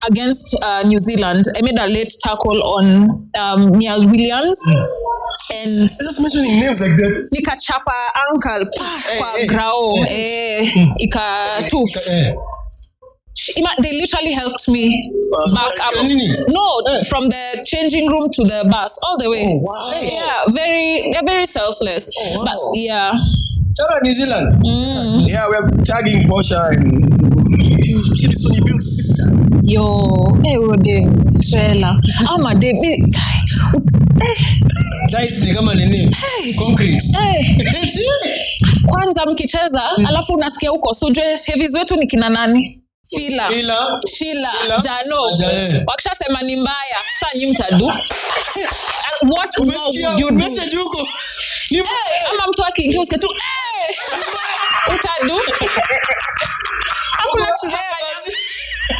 against New Zealand. I made a late tackle on Niall Williams. And just mentioning names like that. Nikachapa ankle kwa grao. They literally helped me back up. No, from the changing room to the bus, all the way. Oh, wow. Yeah, they're very selfless. Oh, wow. But yeah. Shout out New Zealand. Yeah, we're tagging Posha and it's when you build sister. Yo, trailer. Ama Dice ni kama nini? Concrete. Kwanza mkicheza, alafu unasikia huko. So heavies wetu ni kina nani? Sheila, Jano. Wakishasema ni mbaya, sasa nyi mtadu. What more would you do? Message huko. Ama mtu akiingia usikie tu utadu.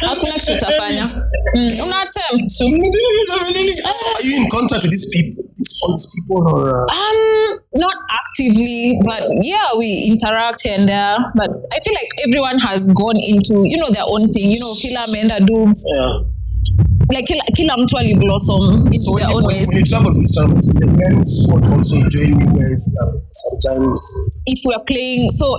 Hakuna kitu utafanya. Una attempt to. Are you in contact with these people? All these people or not actively, but yeah, we interact here and there. But I feel like everyone has gone into, their own thing. Kila ameenda do. Like kila mtu ali blossom into their own ways. When you travel with some the men's sport also join you guys sometimes. If we are playing, so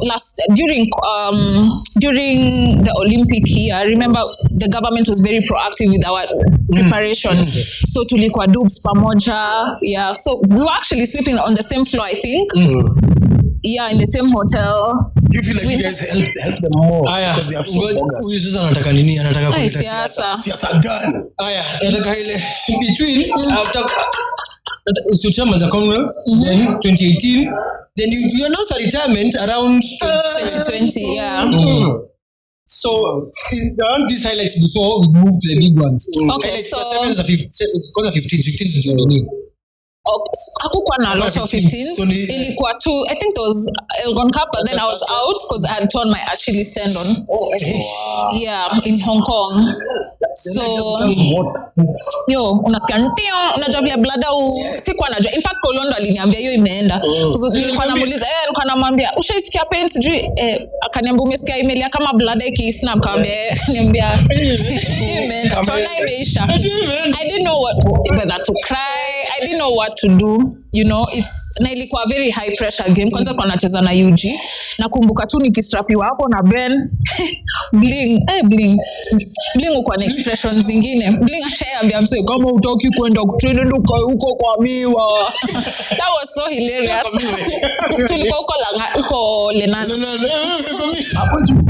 during the Olympic year, I remember the government was very proactive with our preparation. So tulikuwa dubs pamoja, so we were actually sleeping on the same floor, I think. Yeah, in the same hotel. Do you feel like you guys help them more because they have so bogus? Huyu sasa anataka nini? Anataka kuleta siasa gani? Anataka ile between after Suchama za Commonwealth, then 2018, then you announced a retirement around 2020, So around these highlights before we moved to the big ones. Okay, so 15 ndio nini? Hakukuwa na lot of 15s. Ilikuwa tu, I think it was Elgon Cup, but then I was out because I had torn my Achilles tendon. Yeah, in Hong Kong. So unasikia unajua vile blada sikuwa najua. In fact Kolondo aliniambia hiyo imeenda. Nilikuwa namuuliza nilikuwa namwambia ushaisikia pain sijui akaniambia umesikia email ya kama blada ikisnap kaambia niambia imeenda tona imeisha. I didn't know whether to cry. I didn't know what to do, you know. It's na ilikuwa very high pressure game. Kwanza kwa nacheza na UG. Nakumbuka tu nikistrapiwa hapo na Ben. Bling uko na expressions zingine. Bling ataambia mse kama utoki kwenda kutrain huko kwa miwa. That was so hilarious. Tulikuwa huko Lenana. Hapo juu.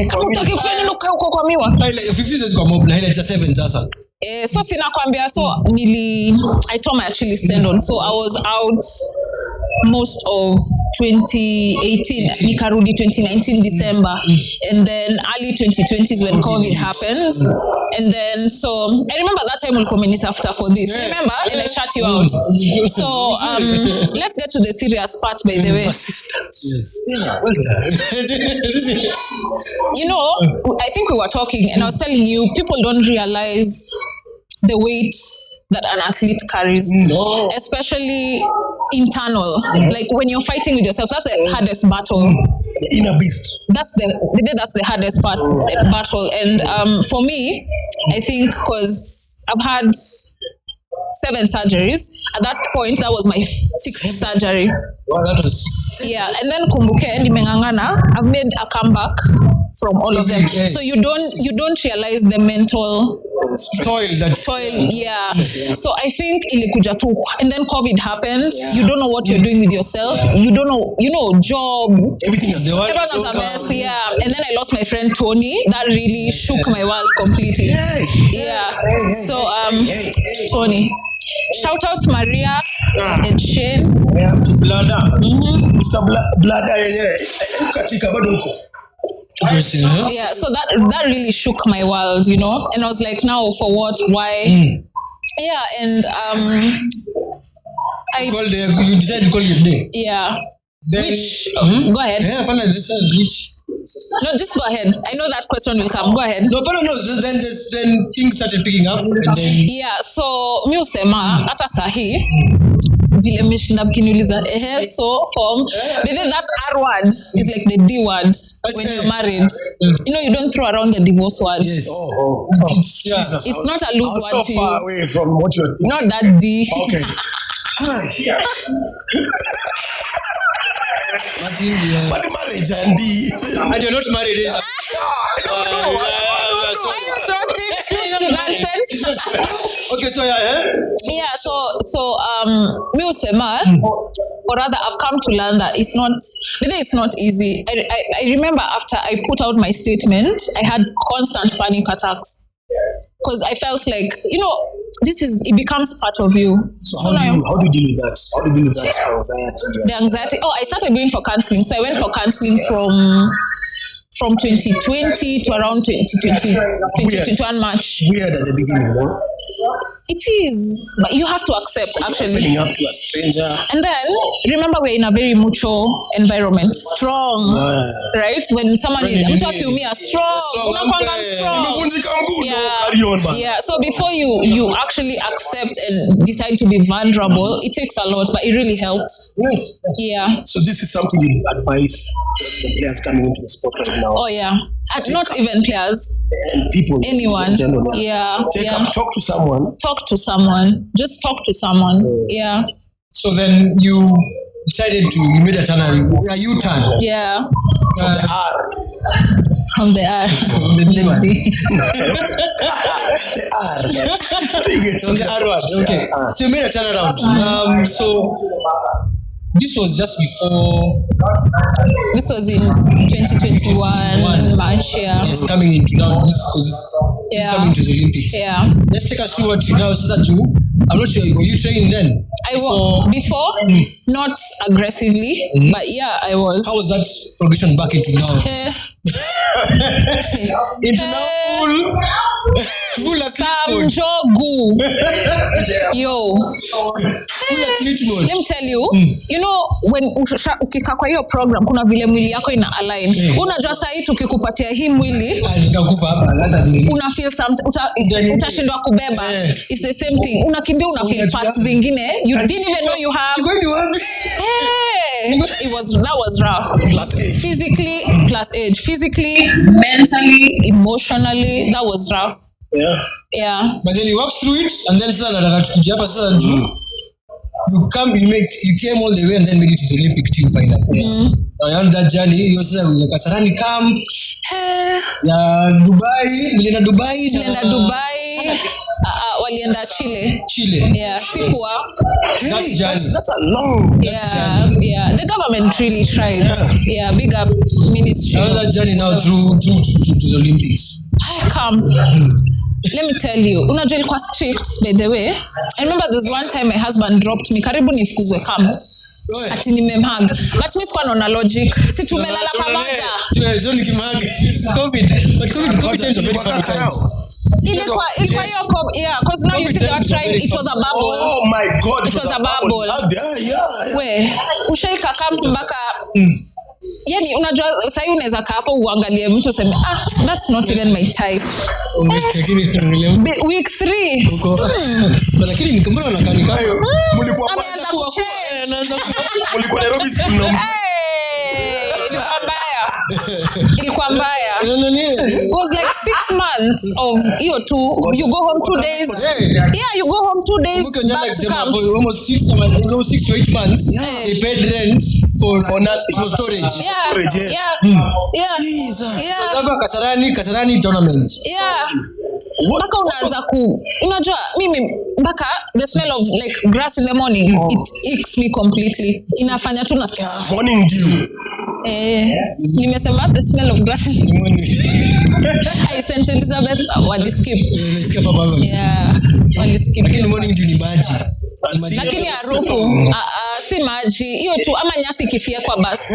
Kama utoki kutrain huko kwa miwa. 50 kwa mob na ile 7 sasa. So sinakwambia, so I told my actually stand on. So I was out most of 2018, nikarudi 2019 December, and then early 2020s when COVID happened, and then so I remember that time ulikuwa umenitafuta for this, remember, and I shut you out. So let's get to the serious part, by the way. You know, I think we were talking, and I was telling you, people don't realize the weight that an athlete carries, especially internal. Like when you're fighting with yourself, that's the hardest battle. The inner beast. That's the hardest battle. And for me, I think because I've had 7 surgeries. At that point, that was my 6th surgery. Wow, that was 6. Yeah, and then kumbuke nimengangana. I've made a comeback from all of them. So you don't realize the mental toil. Yeah. So I think ilikuja tu, and then COVID happened. You don't know what you're doing with yourself. You don't know, job. Everything is Everyone was a mess. Yeah. And then I lost my friend Tony. That really shook my world completely. Yeah. So Tony. Shout out Maria and Shane. Blada. Mr. Blada yenyewe katika bado huko. Yeah, so that really shook my world, and I was like, now for what, why? Yeah, and you decided to call your name. Yeah. Then, which go ahead. Yeah, glitch. No, just go ahead. I know that question will come. Go ahead. No. Then things started picking up, and then yeah. So mi usema hata sahi vile mmeshinda mkiniuliza so but then that R word is like the D word when you're married. You don't throw around the divorce word. Yes. It's not a loose word to use. So far away from what you're thinking. Not that D. Okay. But marriage and and you're not married either. Why you trusting to nonsense? Okay, so yeah, so mi usema, or rather I've come to learn that it's not easy. I remember after I put out my statement, I had constant panic attacks because I felt like, it becomes part of you. So how do you deal with that? How do you deal with that anxiety? The anxiety. I started going for counseling. So I went for counseling from 2020 to around 2021 March. Weird at the beginning, though. It is, but you have to accept, actually. Opening up to a stranger. And then, remember, we're in a very mutual environment. Strong, right? When someone is, I'm talking me, strong. Yeah. So before you actually accept and decide to be vulnerable, it takes a lot, but it really helped. Yeah. So this is something you advise the players coming into the sport right now. Oh yeah, not even players. And people. Anyone. In general, yeah. Talk to someone. Just talk to someone. Yeah. So then you decided you made a U-turn. Yeah. From the R. From the R. The D. From the R word. Okay. So you made a turnaround. So this was just before. This was in 2021 March. Yeah. Yes, coming into now because it's coming to the Olympics. Yeah. Let's take us through what you now said you. I'm not sure. Were you training then? I was before, not aggressively, but yeah, I was. How was that progression back into now? Into now full athlete mode. Yo. Full athlete mode. Let me tell you, when ukika kwa hiyo program kuna vile mwili yako ina align. Unajua sasa hii tukikupatia hii mwili una feel something utashindwa kubeba. It's the same thing. Unakimbia una feel parts zingine you didn't even know you have. That was rough. Physically plus age. Physically, mentally, emotionally, that was rough. Yeah. Yeah. But then you walked through it and then sasa nataka tukuje hapa sasa juu you came all the way and then made it to the Olympic team final. Around that journey, you said Kasarani camp. Ya Dubai, nilienda Dubai. Walienda Chile. Yeah, sikuwa. That's a long. Yeah. The government really tried. Yeah, big up ministry. Around that journey now through to the Olympics. I come. Let me tell you, unajua ilikuwa strict by the way. I remember there was one time my husband dropped me karibu nifukuzwe camp. Ati nimemhug. But mimi sikuwa naona logic. Si tumelala pamoja. Tuwe nikimhug. COVID times are very funny times. Ilikuwa hiyo cause now you see they were trying, it was a bubble. Oh my god, it was a bubble. Yeah. We ushaika camp mpaka yani unajua sasa unaweza kaa hapo uangalie mtu useme that's not even my type. Week 3 lakini nikamwona anakaa mlikuwa Nairobi ilikuwa mbaya. It was like 6 months of you you go home 2 days. Yeah, you go home 2 days back to camp. Almost 6 to 8 months. They paid rent for storage. Yeah. Hapa Kasarani tournament. Yeah. Mpaka unaanza unajua mimi mpaka the smell of like grass in the morning it icks me completely. Inafanya tu nasikia morning dew. Nimesema the smell of grass in the morning. I sent Elizabeth waliskip. Yeah, waliskip in the morning dew ni maji. Lakini harufu si maji hiyo tu ama nyasi kifia kwa basi.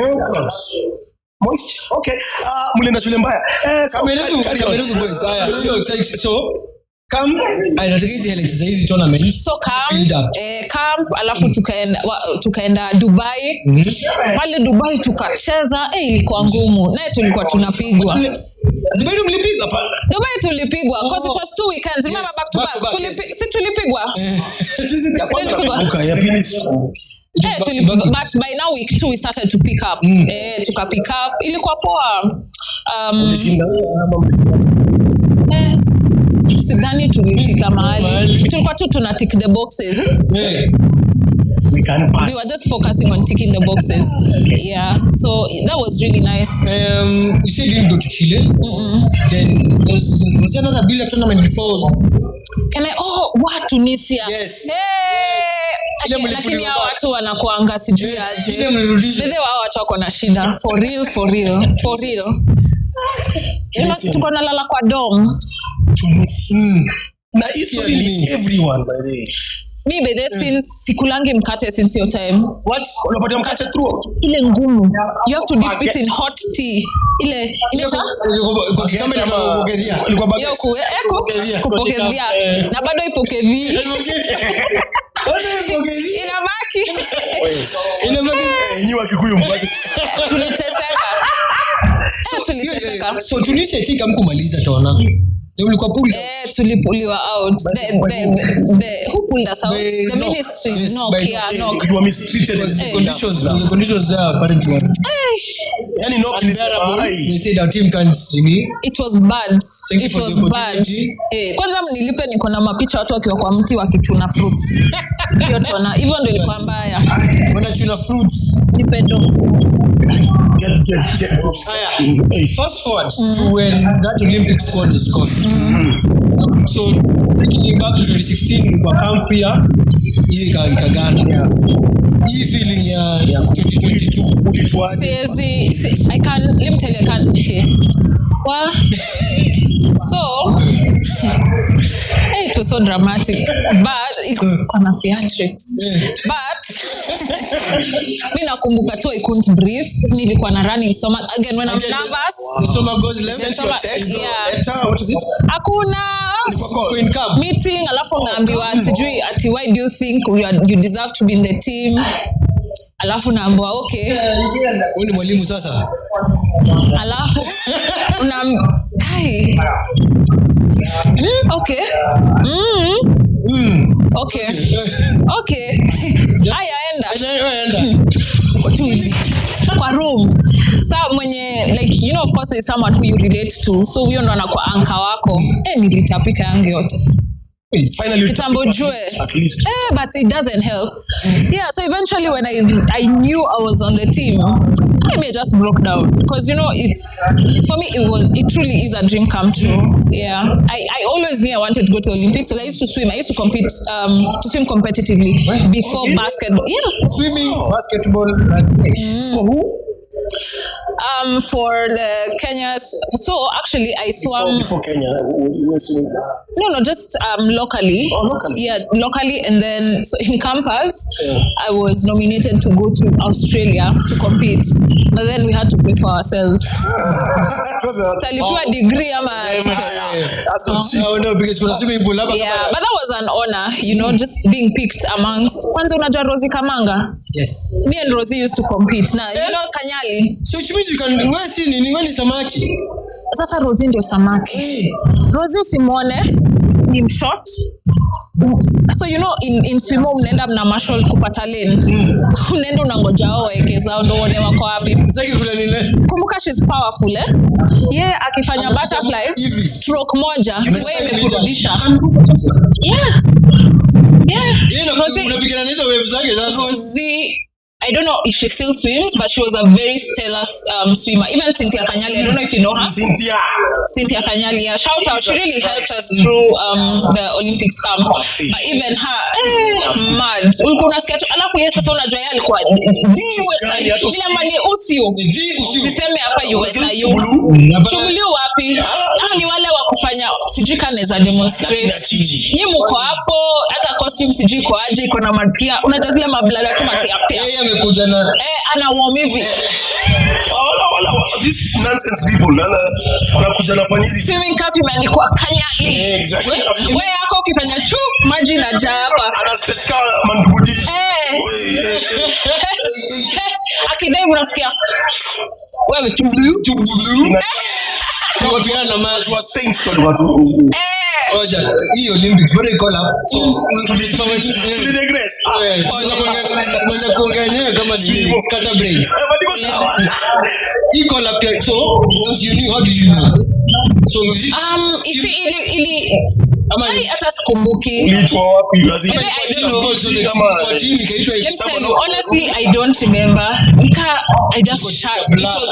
Moist. Okay. Mlienda shule mbaya. Kamerudu boys. So camp anataka hizi tournament. So camp alafu tukaenda Dubai. Pale Dubai tukacheza ilikuwa ngumu. Naye tulikuwa tunapigwa. Dubai mlipigwa pale. Dubai tulipigwa because it was 2 weekends. Remember back to back. Tulipigwa. Okay, but by now week 2 we started to pick up. Tuka pick up. Ilikuwa poa. Sidhani tulifika mahali. Tulikuwa tu tuna tick the boxes. We can pass. We were just focusing on ticking the boxes. Yeah, so that was really nice. You said you didn't go to Chile. Then was there another build-up tournament before? Tunisia. Yes. Lakini hao watu wanakuanga sijui aje. Wale watu wako na shida. For real. Tuko nalala kwa dom. Na history everyone by the way. Me by the since sikulangi mkate since your time. What? Unapata mkate throughout? Ile ngumu. You have to dip it in hot tea. Ile kupokezia. Na bado ipokevi. Inabaki. Nyiwa Kikuyu mbaki. Tuliteseka. So Tunisia tika mkumaliza tona. Ulikuwa pulled out. Tulipuliwa out. The who pulled us out? The ministry. You were mistreated. The conditions there apparently. Yani no they said our team can't sing. It was bad. It was bad. Kwanza mnilipe niko na mapicha watu wakiwa kwa mti wakichuna fruits. Hiyo tona. Hivyo ndio ilikuwa mbaya. Wanachuna fruits. Nipedo. Fast forward to when that Olympic squad was gone. So taking back to 2016 kwa camp pia hii ikagana. Hii feeling ya 2022 ulitwaje? Let me tell you I can't. Well, so it was so dramatic, but it was theatrics. But mimi nakumbuka tu I couldn't breathe. Nilikuwa na running stomach again when I'm nervous. The stomach goes left. What is it? Hakuna meeting alafu naambiwa sijui ati why do you think you deserve to be in the team? Alafu naambiwa okay. Wewe ni mwalimu sasa. Alafu okay. Okay. Haya enda. Kwa room. Sasa mwenye like of course there's someone who you relate to. So huyo ndo anakuwa anchor wako. Nilitapika yangu yote. Finally, kitambo jue. at least. But it doesn't help. Yeah, so eventually when I knew I was on the team, I may just broke down because it's for me it truly is a dream come true. Yeah, I always knew I wanted to go to Olympics, so I used to swim. I used to compete to swim competitively before basketball. Yeah, Swimming, basketball, rugby. For who? For the Kenyas. So actually I swam Before Kenya, you were swimming for? No, just locally. Oh, locally. Yeah, locally, and then so in campus, I was nominated to go to Australia to compete, but then we had to pay for ourselves. Talipua degree ama. That's not cheap. No, because kuna swimming pool hapa. Yeah, but that was an honor, just being picked amongst. Kwanza unajua Rosie Kamanga? Yes. Me and Rosie used to compete. Now, Kanyali. So which means you can wewe ni samaki. Sasa Rosie ndio samaki. Rosie usimwone ni mshort. So in swimo mnaenda mna marshal kupata lane. Unaenda unangoja wao wawekeza ndio uone wako wapi. Sasa kuna nini? Kumbuka she's powerful akifanya butterfly stroke moja wewe imekurudisha. Yes. Yeah. Unapigana na hizo waves zake sasa. Rosie, I don't know if she still swims, but she was a very stellar swimmer. Even Cynthia Kanyali, I don't know if you know her. Cynthia Kanyali, yeah. Shout out. She really helped us through the Olympics camp. But even her, mad. Ulikuwa unasikia alafu yeye sasa unajua yeye alikuwa vile mani usio. Usiseme hapa USIU. Chumulio wapi? Hao ni wale wa kufanya sijui kana za demonstrate. Yeye mko hapo hata costume sijui kwa aje iko na makia. Unajua zile mablada tu makia pia. Amekuja na ana warm hivi. This nonsense people wanakuja nafanya hizi swimming cap imeandikwa Kanyali. Exactly. Wewe yako ukifanya tu maji inajaa hapa. Anasteshika manduguji. Akidai unasikia wewe tu blue. watu yana maji wa saints kwa watu. Oja, hii Olympics what they call up. So to digress. Mwanza kuongea kama ni scatter brains. But sawa. Hii call up so once you knew how did you know? So ili Ai hata sikumbuki. Ulitoa wapi? I don't know. Honestly, I don't remember. I just shut.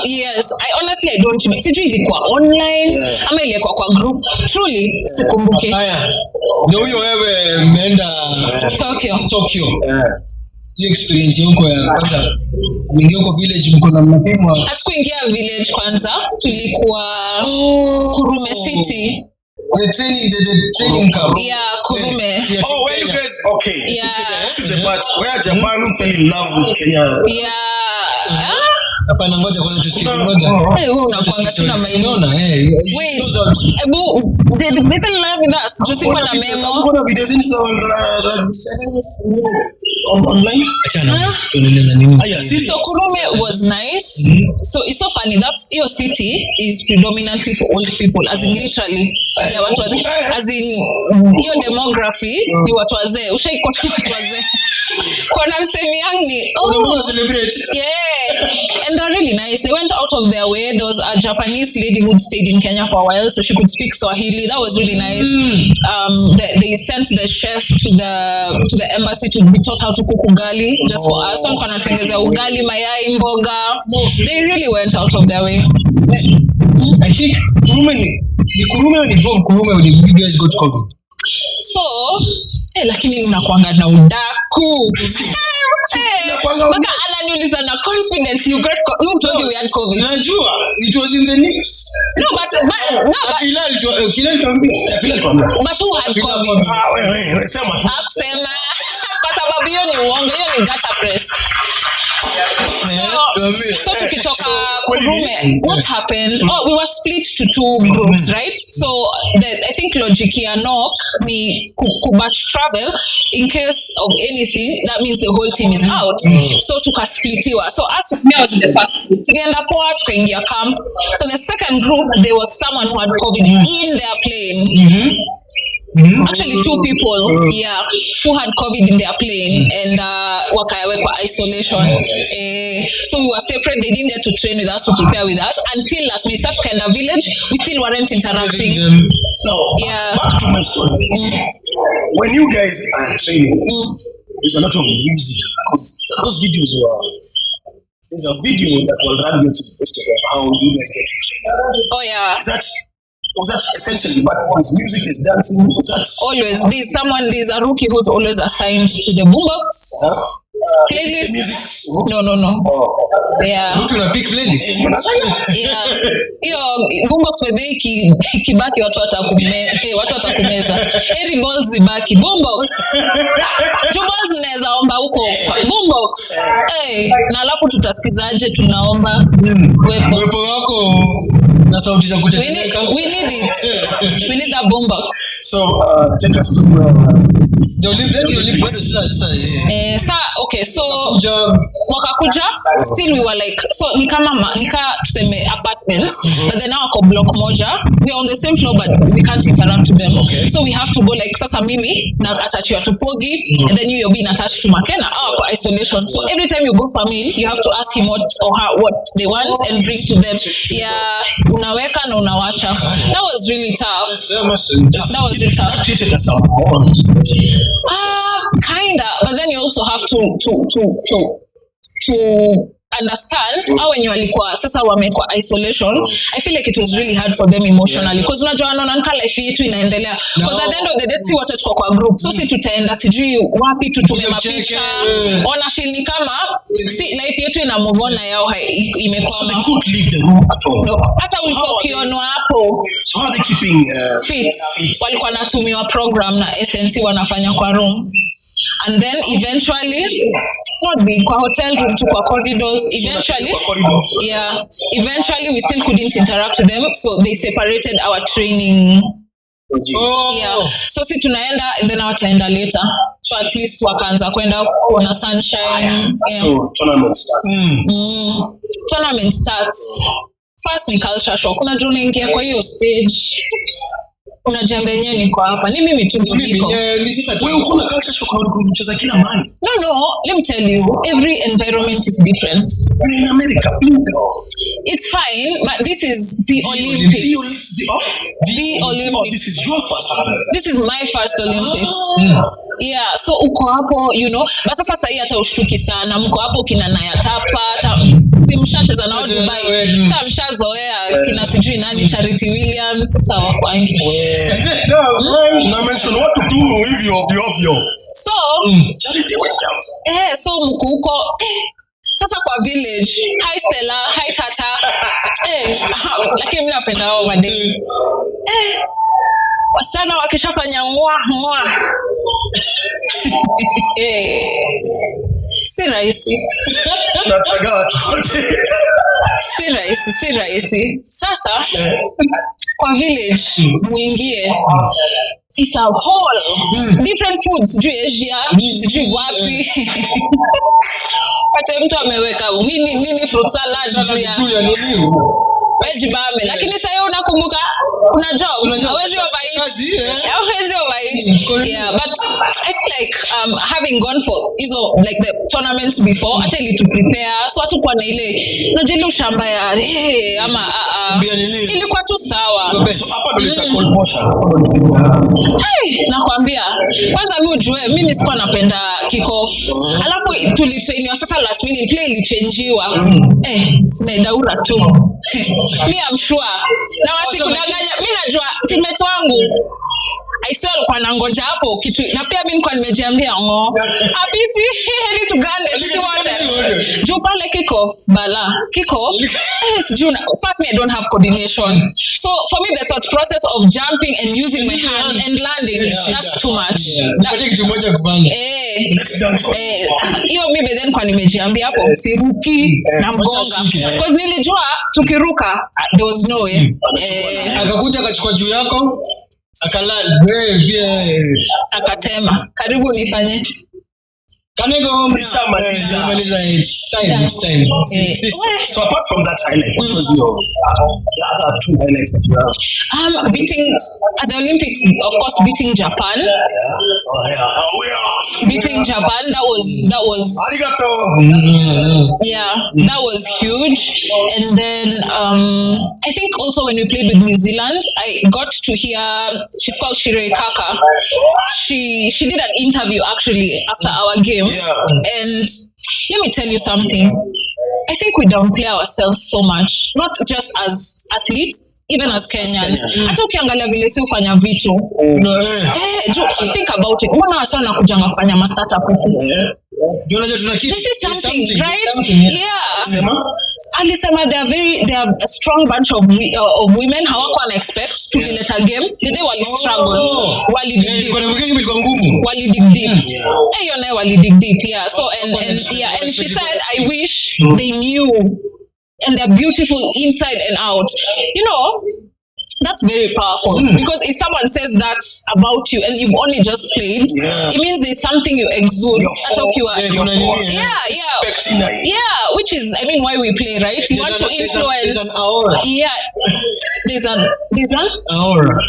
Yes, I don't remember. Sijui ilikuwa online ama ilikuwa kwa group. Truly sikumbuki. Haya. Ndio huyo wewe mmeenda Tokyo. Hiyo experience yako ya kwanza. Mwingia huko village mko na mapema. Hatukuingia village kwanza. Tulikuwa Kurume City. The training camp. Yeah, Kurume. Where you guys? Okay. Yeah. This is the part where Japan fell in love with Kenya. Yeah. Hapana, ngoja kwanza tusikie moja. Wewe unakuanga tuna mainono. Wait. Ebu they fell in love with us. Tusikuwa na memo. Kuna videos hizi online. Achana. Tuendelee na nini? So Kurume was nice. So it's so funny that your city is predominantly for old people, as in literally. Yeah, watu wazee. As in your demography ni watu wazee. Ushaikuwa tu watu wazee. Kwa na msemi yangu unamwona celebrate. Yeah. And they're really nice. They went out of their way. There was a Japanese lady who stayed in Kenya for a while, so she could speak Swahili. That was really nice. They sent the chef to the embassy to be taught how to cook ugali just for us. So wanatengeza ugali, mayai, mboga. They really went out of their way. I think Kurume when you guys got COVID. So, lakini mnakuanga na udaku. Baka ananiuliza na confidence you got who told you we had COVID? Najua it was in the news. No, but who had COVID? Wewe sema tu. Akusema kwa sababu hiyo ni uongo, hiyo ni gutter press. So tukitoka Kurume, what happened? We were split to two groups, right? So I think logic ya NOC ni kubatch travel in case of anything. That means the whole team is out. So tukasplitiwa. So us, me was the first. Tukaenda poa, tukaingia camp. So the second group, there was someone who had COVID in their plane. Actually 2 people who had COVID in their plane and wakawekwa isolation. So we were separate. They didn't get to train with us, to prepare with us until last minute. Such kind of village, we still weren't interacting. Back to my story. When you guys are training, there's a lot of music because those videos were. There's a video that will run you to the Instagram how you guys get to train. Oh yeah. Was that essentially what was music is dancing? Was that always there's a rookie who's always assigned to the boombox playlist? No. Yeah. Kuna pick playlist. Yeah. Hiyo boombox wewe kibaki watu watakumeza. Every balls zibaki boombox. Balls zinaweza omba huko boombox. Na alafu tutasikizaje tunaomba wepo wako na sauti za kutetemeka. We need it. We need that boombox. So take us okay, so wakakuja still we were like, so nika tuseme apartments, but then now block moja, we are on the same floor but we can't interact with them. So we have to go like sasa mimi na attach to Pogi and then you're being attached to Makena for isolation. So every time you go family you have to ask him what they want and bring to them. Unaweka na unawacha. That was really tough. That created a sound. Kinda, but then you also have to understand how when you walikuwa sasa wamekuwa isolation. I feel like it was really hard for them emotionally because unajua wanaona life yetu inaendelea because at the end of the day si wote tuko kwa group, so si tutaenda sijui wapi tutume mapicha ona feel ni kama si life yetu ina move on na yao imekwama. Hata ulipokionwa hapo so how they keeping fit walikuwa natumiwa program na SNC wanafanya kwa room and then eventually not big kwa hotel room to kwa corridors eventually we still couldn't interact with them, so they separated our training. So si tunaenda and then wataenda later, so at least wakaanza kwenda kuona sunshine. So tournament starts first ni culture shock. Unajua unaingia kwa hiyo stage unajamba yenyewe niko hapa ni mimi tu niko wewe uko na culture shock na unacheza kila mahali. No, let me tell you, every environment is different. In America it's fine, but this is the Olympics. The Olympics. This is your first Olympics. This is my first Olympics. Yeah, so uko hapo, you know, basa sasa hii hata ushtuki sana, mko hapo kina Naya Tapa, hata si mshacheza nao Dubai, hata mshazoea kina sijui nani Charity Williams, sasa wako wengi. Na mention what to do hivyo ovyo. So Charity Williams. So mko huko sasa kwa village, hi Stella, hi Tata. Lakini mimi napenda wao madeni. Wasichana wakishafanya mwa. Si rahisi. Tunataga watu. Si rahisi. Sasa kwa village muingie. It's a whole different foods, sijui Asia, sijui wapi. Pata mtu ameweka nini fruit salad juu ya veggie bame, lakini sasa unakumbuka kuna job hawezi overeat. Yeah, but I feel like having gone for like the tournaments before, I tell you to prepare, so hatu kwa na ile unajua ile ushamba ya ama ilikuwa tu sawa. Hapa ndio itakuwa posha. Nakwambia kwanza mimi ujue mimi sikuwa napenda kick-off, alafu tulitrainiwa sasa last minute play ilichangewa. Sinaida Aura tu mimi am sure na wasikudanganya, mimi najua teammates wangu aisio alikuwa nangoja hapo kitu, na pia mimi nilikuwa nimejiambia apiti heri tugane sisi wote juu pale kick-off first me I don't have coordination, so for me the thought process of jumping and using my hands and landing, that's too much. Napata kitu moja kufanya hiyo mimi then kwa nimejiambia hapo siruki na mgonga because nilijua tukiruka there was no way. Akakuja akachukua juu yako akalala akatema karibu nifanye Can I go home? Nishamaliza. It's time. So apart from that highlight, what was your the other 2 highlights that you have? Beating at the Olympics, of course, beating Japan. Beating Japan, that was Arigato. yeah, that was huge. And then I think also when we played with New Zealand, I got to hear, she's called Shirei Kaka. She did an interview actually after our game. Yeah. And let me tell you something. I think we downplay ourselves so much, not just as athletes, even as Kenyans. Hata ukiangalia vile si ufanya vitu. Think about it. Mbona wasa wanakujanga kufanya ma-startup huku? This is something, right? Yeah. Alisema they are a strong bunch of women. Hawako expect to let a game. They wali struggle. Wali dig deep. Wali dig deep. Yeah. So and she said, I wish they knew, and they're beautiful inside and out. You know, that's very powerful because if someone says that about you and you've only just played, it means there's something you exude. Which is, I mean, why we play, right? You want to influence. There's an aura. Yeah, there's an aura.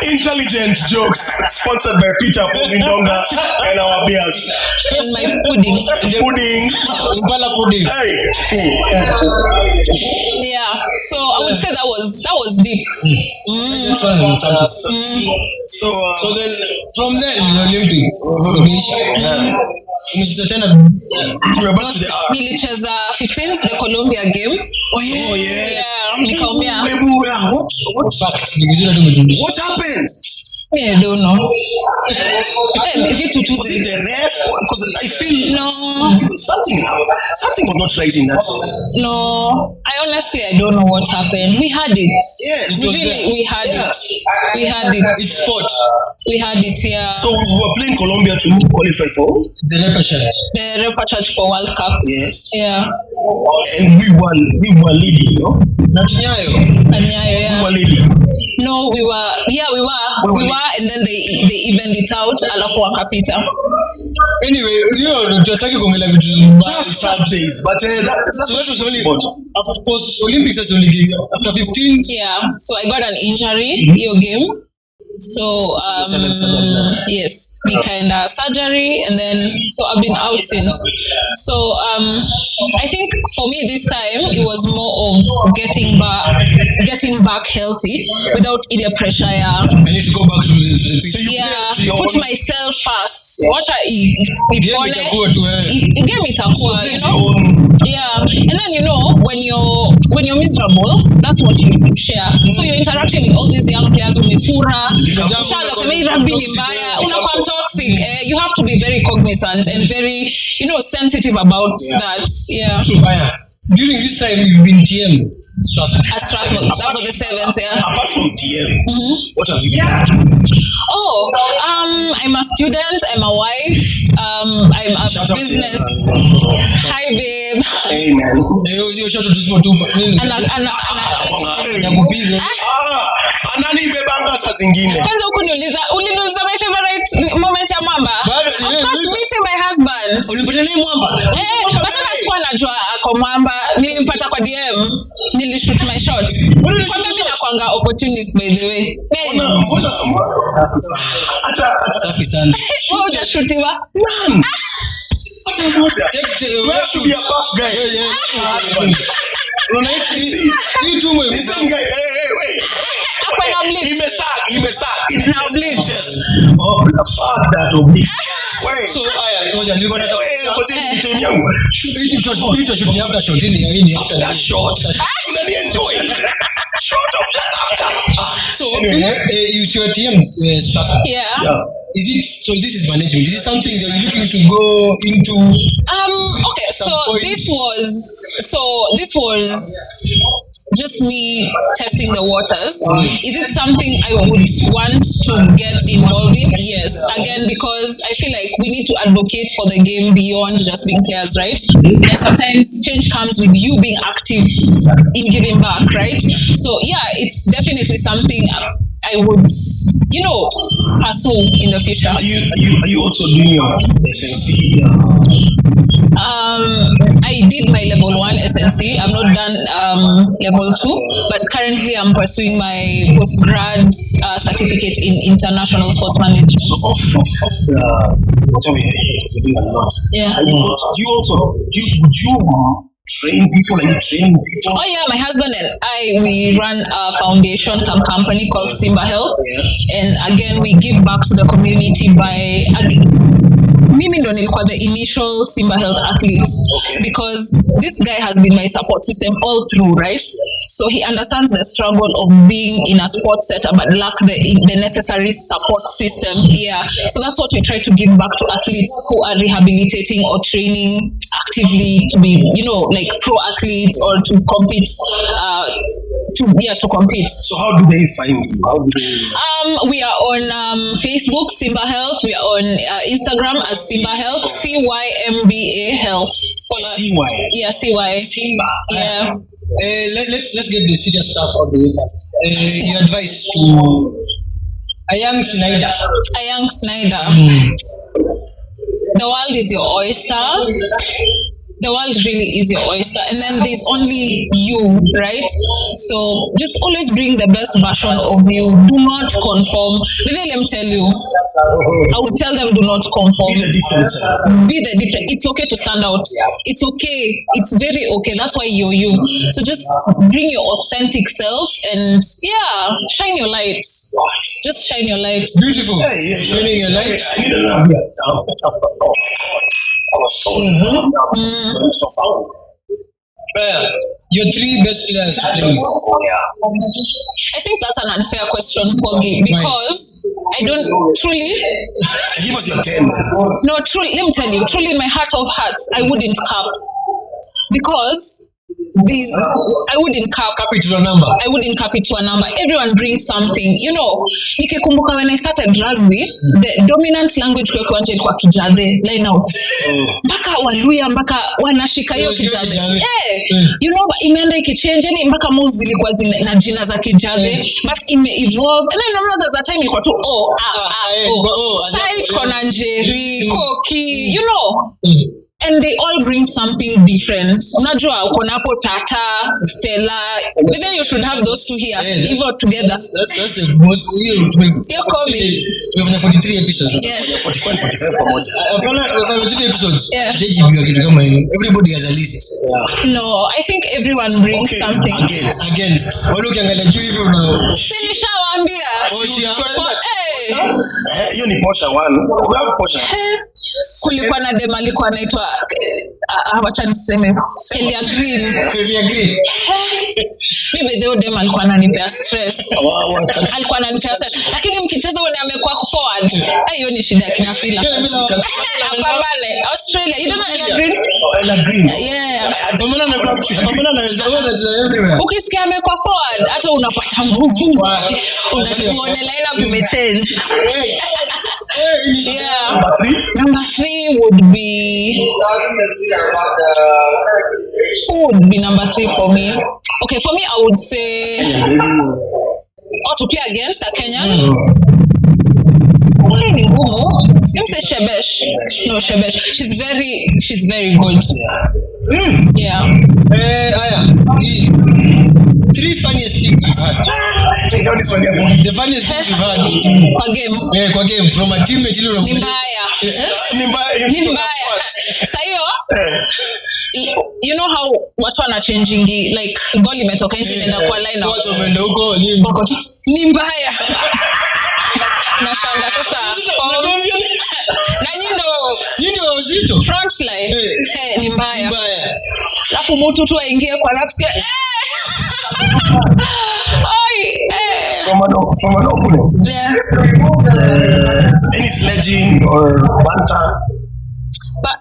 Intelligent jokes sponsored by Peter Pogindonga and our beers. And my pudding. Impala pudding. Hey. Yeah. So I would say that was deep. So then from then the Olympics. We're back to the hour. Nilicheza 15th the Colombia game. Oh yes. Yeah. Nikaumia. What happened? I don't know. Was it the ref? Because I feel something was not right in that. No, I don't know what happened. We had it. Yes, we had it. We had it. It's sport. We had it, yeah. So we were playing Colombia to qualify for the repechage for World Cup. Yes. Yeah. And we were leading, no? Nyayo, yeah. We were leading. No, we were, and then they evened it out, alafu wakapita. Anyway, tunataka kuongelea vitu days, but so that was only of course Olympics is only after 15. Yeah, so I got an injury your game. So yes, nikaenda surgery, and then so I've been out since. So I think for me this time it was more of getting back healthy without any pressure. Yeah, I need to go back to the pitch. Yeah, put myself first. What I game itakuwa, you know. Yeah, and then you know when you're miserable, that's what you share. So you're interacting with all these young players umefura. Rugby ni mbaya, unakuwa toxic. You have to be very cognizant and very, sensitive about that. Yeah. So during this time you've been TM. At Stratford, that was the 7th, yeah. Apart from TM, what have you been? I'm a student, I'm a wife, I'm a business. Hi, babe. Hey, man. Anani bebanga saa zingine. Kwanza ukuniuliza my favorite moment ya Mwamba. Of course, meeting my husband. Ulipata naye Mwamba? But sikuwa najua ako Mwamba. Nilimpata kwa DM. Nilishoot my shot. Kwa mimi nakuanga opportunist, by the way. Safi sana. Wewe hujashutiwa? None. Where should be a buff guy? You too much. Listen, guy. Hey. He may sag. Now bleed. Oh, fuck that oblique. Wait. So ngoja nilikuwa nataka team yangu. Hiyo shoot ni after shot ni after that shot. Unanienjoy. Shot of that after. So you your team Stratford. Yeah. Is it so? This is management. Is it something that you're looking to go into? Okay. So this was just me testing the waters. Is it something I would want to get involved in? Yes. Again, because I feel like we need to advocate for the game beyond just being players, right? And sometimes change comes with you being active in giving back, right? So yeah, it's definitely something I would, pursue in the future. Are you also doing your SNC? I did my level 1 SNC. I've not done level 2, but currently I'm pursuing my postgrad certificate in international sports management. Whatever you're doing a lot. Yeah. Would you train people? Are you training people? Oh yeah, my husband and I, we run a foundation company called Simba Health, and again we give back to the community by mimi ndo nilikuwa the initial Simba Health athlete, because this guy has been my support system all through, right? So he understands the struggle of being in a sports setup but lack the necessary support system. Yeah, so that's what we try to give back to athletes who are rehabilitating or training actively to be, like pro athletes or to compete. To compete. So how do they find you? We are on Facebook, Simba Health. We are on Instagram as Simba Health, CYMBA Health. CY. Yeah, CY. Simba. Yeah. Let's get the serious stuff out the way first. Your advice to a young Sinaida. A young Sinaida. The world is your oyster. The world really is your oyster, and then there's only you, right? So just always bring the best version of you. Do not conform. Really, let me tell you, I would tell them do not conform. Be the different. Be the different. It's okay to stand out. It's okay. It's very okay. That's why you're you. So just bring your authentic self and shine your light. Just shine your light. Beautiful. Shining your light. Your 3 best players to play with. I think that's an unfair question, Poggy, because I don't truly. Give us your 10. No, truly, let me tell you, truly in my heart of hearts, I wouldn't cap, because I wouldn't cap it to a number. I wouldn't cap it to a number. Everyone brings something. Nikikumbuka when I started rugby, the dominant language kwa kiwanja ilikuwa Kijade, line out. Mpaka Waluya, mpaka wanashika hiyo Kijade. But imeenda ikichange, yani mpaka moves zilikuwa na jina za Kijade, but ime-evolve. And then there's a time ilikuwa tu, Side, Kona Njeri, Koki, and they all bring something different. Unajua uko napo Tata, Stella, but then you should have those two here, even together. That's the most real. We have 43 episodes. Yeah. 45 pamoja. 43 episodes. Yeah. Everybody has a list. No, I think everyone brings something. Against. Wale ukiangalia juu hivi una Sinishawaambia. Hiyo ni Porsche 1. We have Porsche. Kulikuwa na dem alikuwa anaitwa wacha niseme Elia Green. Mimi ndio dem alikuwa ananipea stress. Alikuwa ananipea stress. Lakini mkicheza ule amekuwa forward. Hiyo ni shida kina fila. Apambane Australia. You don't know Elia Green? Elia Green. Yeah. Tomana anaweza everywhere. Ukisikia amekuwa forward hata unapata nguvu. Unaona line up imechange. Yeah. Number 3 would be. Who would be number 3 for me? Okay, for me, I would say. To play against a Kenyan. Don't say Shebesh. No, Shebesh. She's very good. Yeah. Three funniest things you've had. The funniest thing you've had. Kwa game. From a teammate. Ni mbaya. Sayo. You know how watu wanachangingi, like ball imetoka nje inaenda kwa line up. Watu wameenda huko ni mbaya. Nashanga sasa. Na nyinyi ndio wazito. Front line. Ni mbaya. Alafu mtu tu aingie kwa raps. From an opponent. Yeah. Any sledging or banter?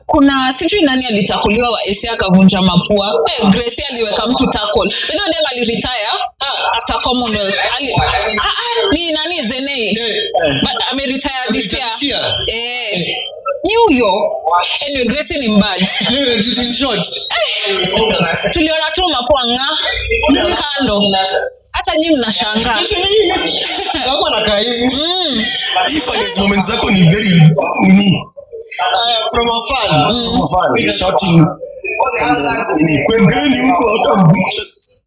Kuna sijui nani alitakuliwa wa AC akavunja mapua. Gracie aliweka mtu tackle. Ndio dem aliretire after Commonwealth. Ni nani Zenei. But ameretire this year. New York. Anyway, Gracie ni mbad. In short. Tuliona tu makwanga kando. Hata nyinyi mnashangaa. Kama nakaa hivi. Hii funniest moments zako ni very me. From afar. From afar. Shouting. Kwengeni huko hata mbuches.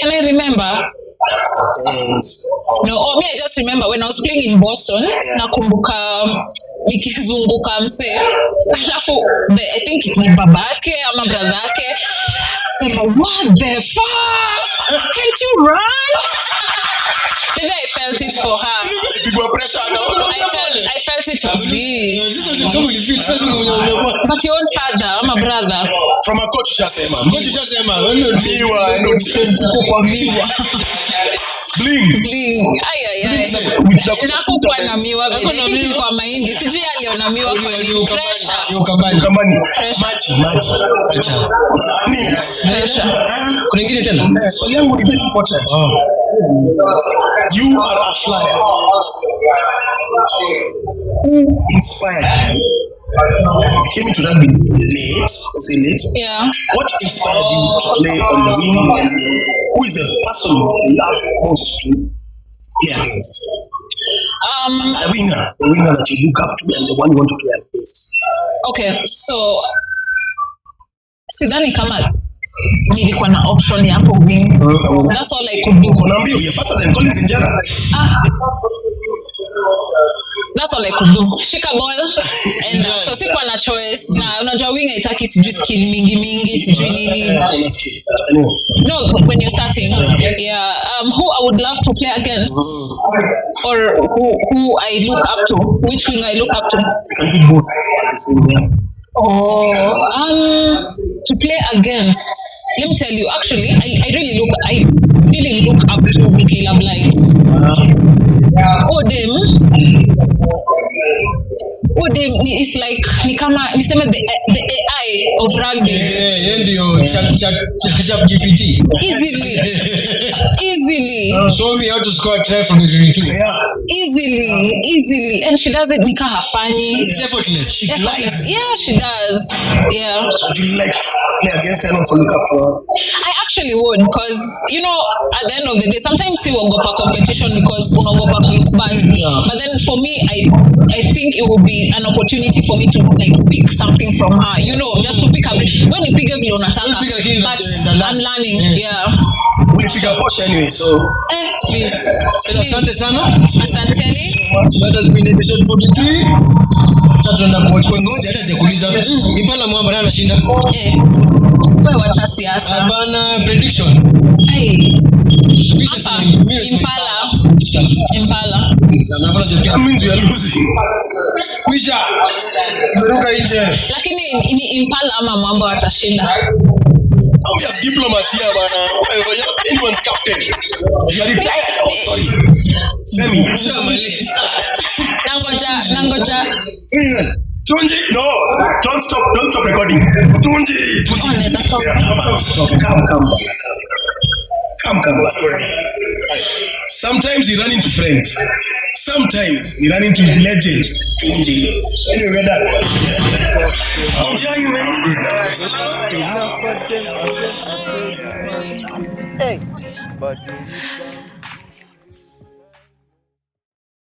Can I remember? No, me I just remember when I was playing in Boston, nakumbuka nikizunguka mse. Alafu I think ni babake ama bradhake. So what the fuck? Can't you run? Then I felt it for her. I felt it for me. But your own father, I'm a brother. From a coach ushasema. Miwa. Bling. Ay. Nakukwa na miwa vile. I think ilikuwa mahindi. Sijui aliona miwa kwa ni pressure. Kambani. Maji. Pressure. Kuna ingine tena? Swali yangu ni very important. You are a flyer. Who inspired you? You came into rugby late. Yeah. What inspired you to play on the wing? And who is the person you love most to play against? The winger that you look up to and the one you want to play against. Okay, so sidhani kama nilikuwa na option ya hapo wing. That's all I could do. Konambio, you're faster than Collins in general. That's all I could do. Shika ball and so sikuwa na choice. Na unajua wing haitaki sijui skill mingi sijui nini. No, when you're starting. Yeah. Who I would love to play against or who I look up to. Which wing I look up to? You can do both at the same time. To play against. Let me tell you, actually, I really look up to Michaela Blight. Odem is like niseme the AI of rugby. Ndio chat GPT. Easily. Show me how to score a try from the 22. Easily, and she does it nika hafanyi. It's effortless. She glides. Yeah, she does. Yeah. Would you like to play against her and also look up to her? I actually would, because at the end of the day, sometimes you ogopa competition because unaogopa kuibad. But then for me, I think it would be an opportunity for me to like pick something from her. Just to pick up. When you pick up vile unataka, but I'm learning. Yeah. Ulifika posha anyway, so please. Asante sana. Asanteni. That has been episode 43. Sasa tunaenda kwa ngoja hata sikuuliza. Impala Mwamba nani anashinda? Wewe wacha siasa. Hapana prediction. Impala. That means we are losing. Kwisha. Meruka nje. Lakini ni Impala ama Mwamba watashinda. We are diplomats here, man. We are anyone's captain. You are retired. Sorry. Semi. Nangoja. Tunji, no. Don't stop recording. Tunji. Come. Sometimes we run into friends. Sometimes we run into legends. Tunji. Anyway, we're done. Hey. But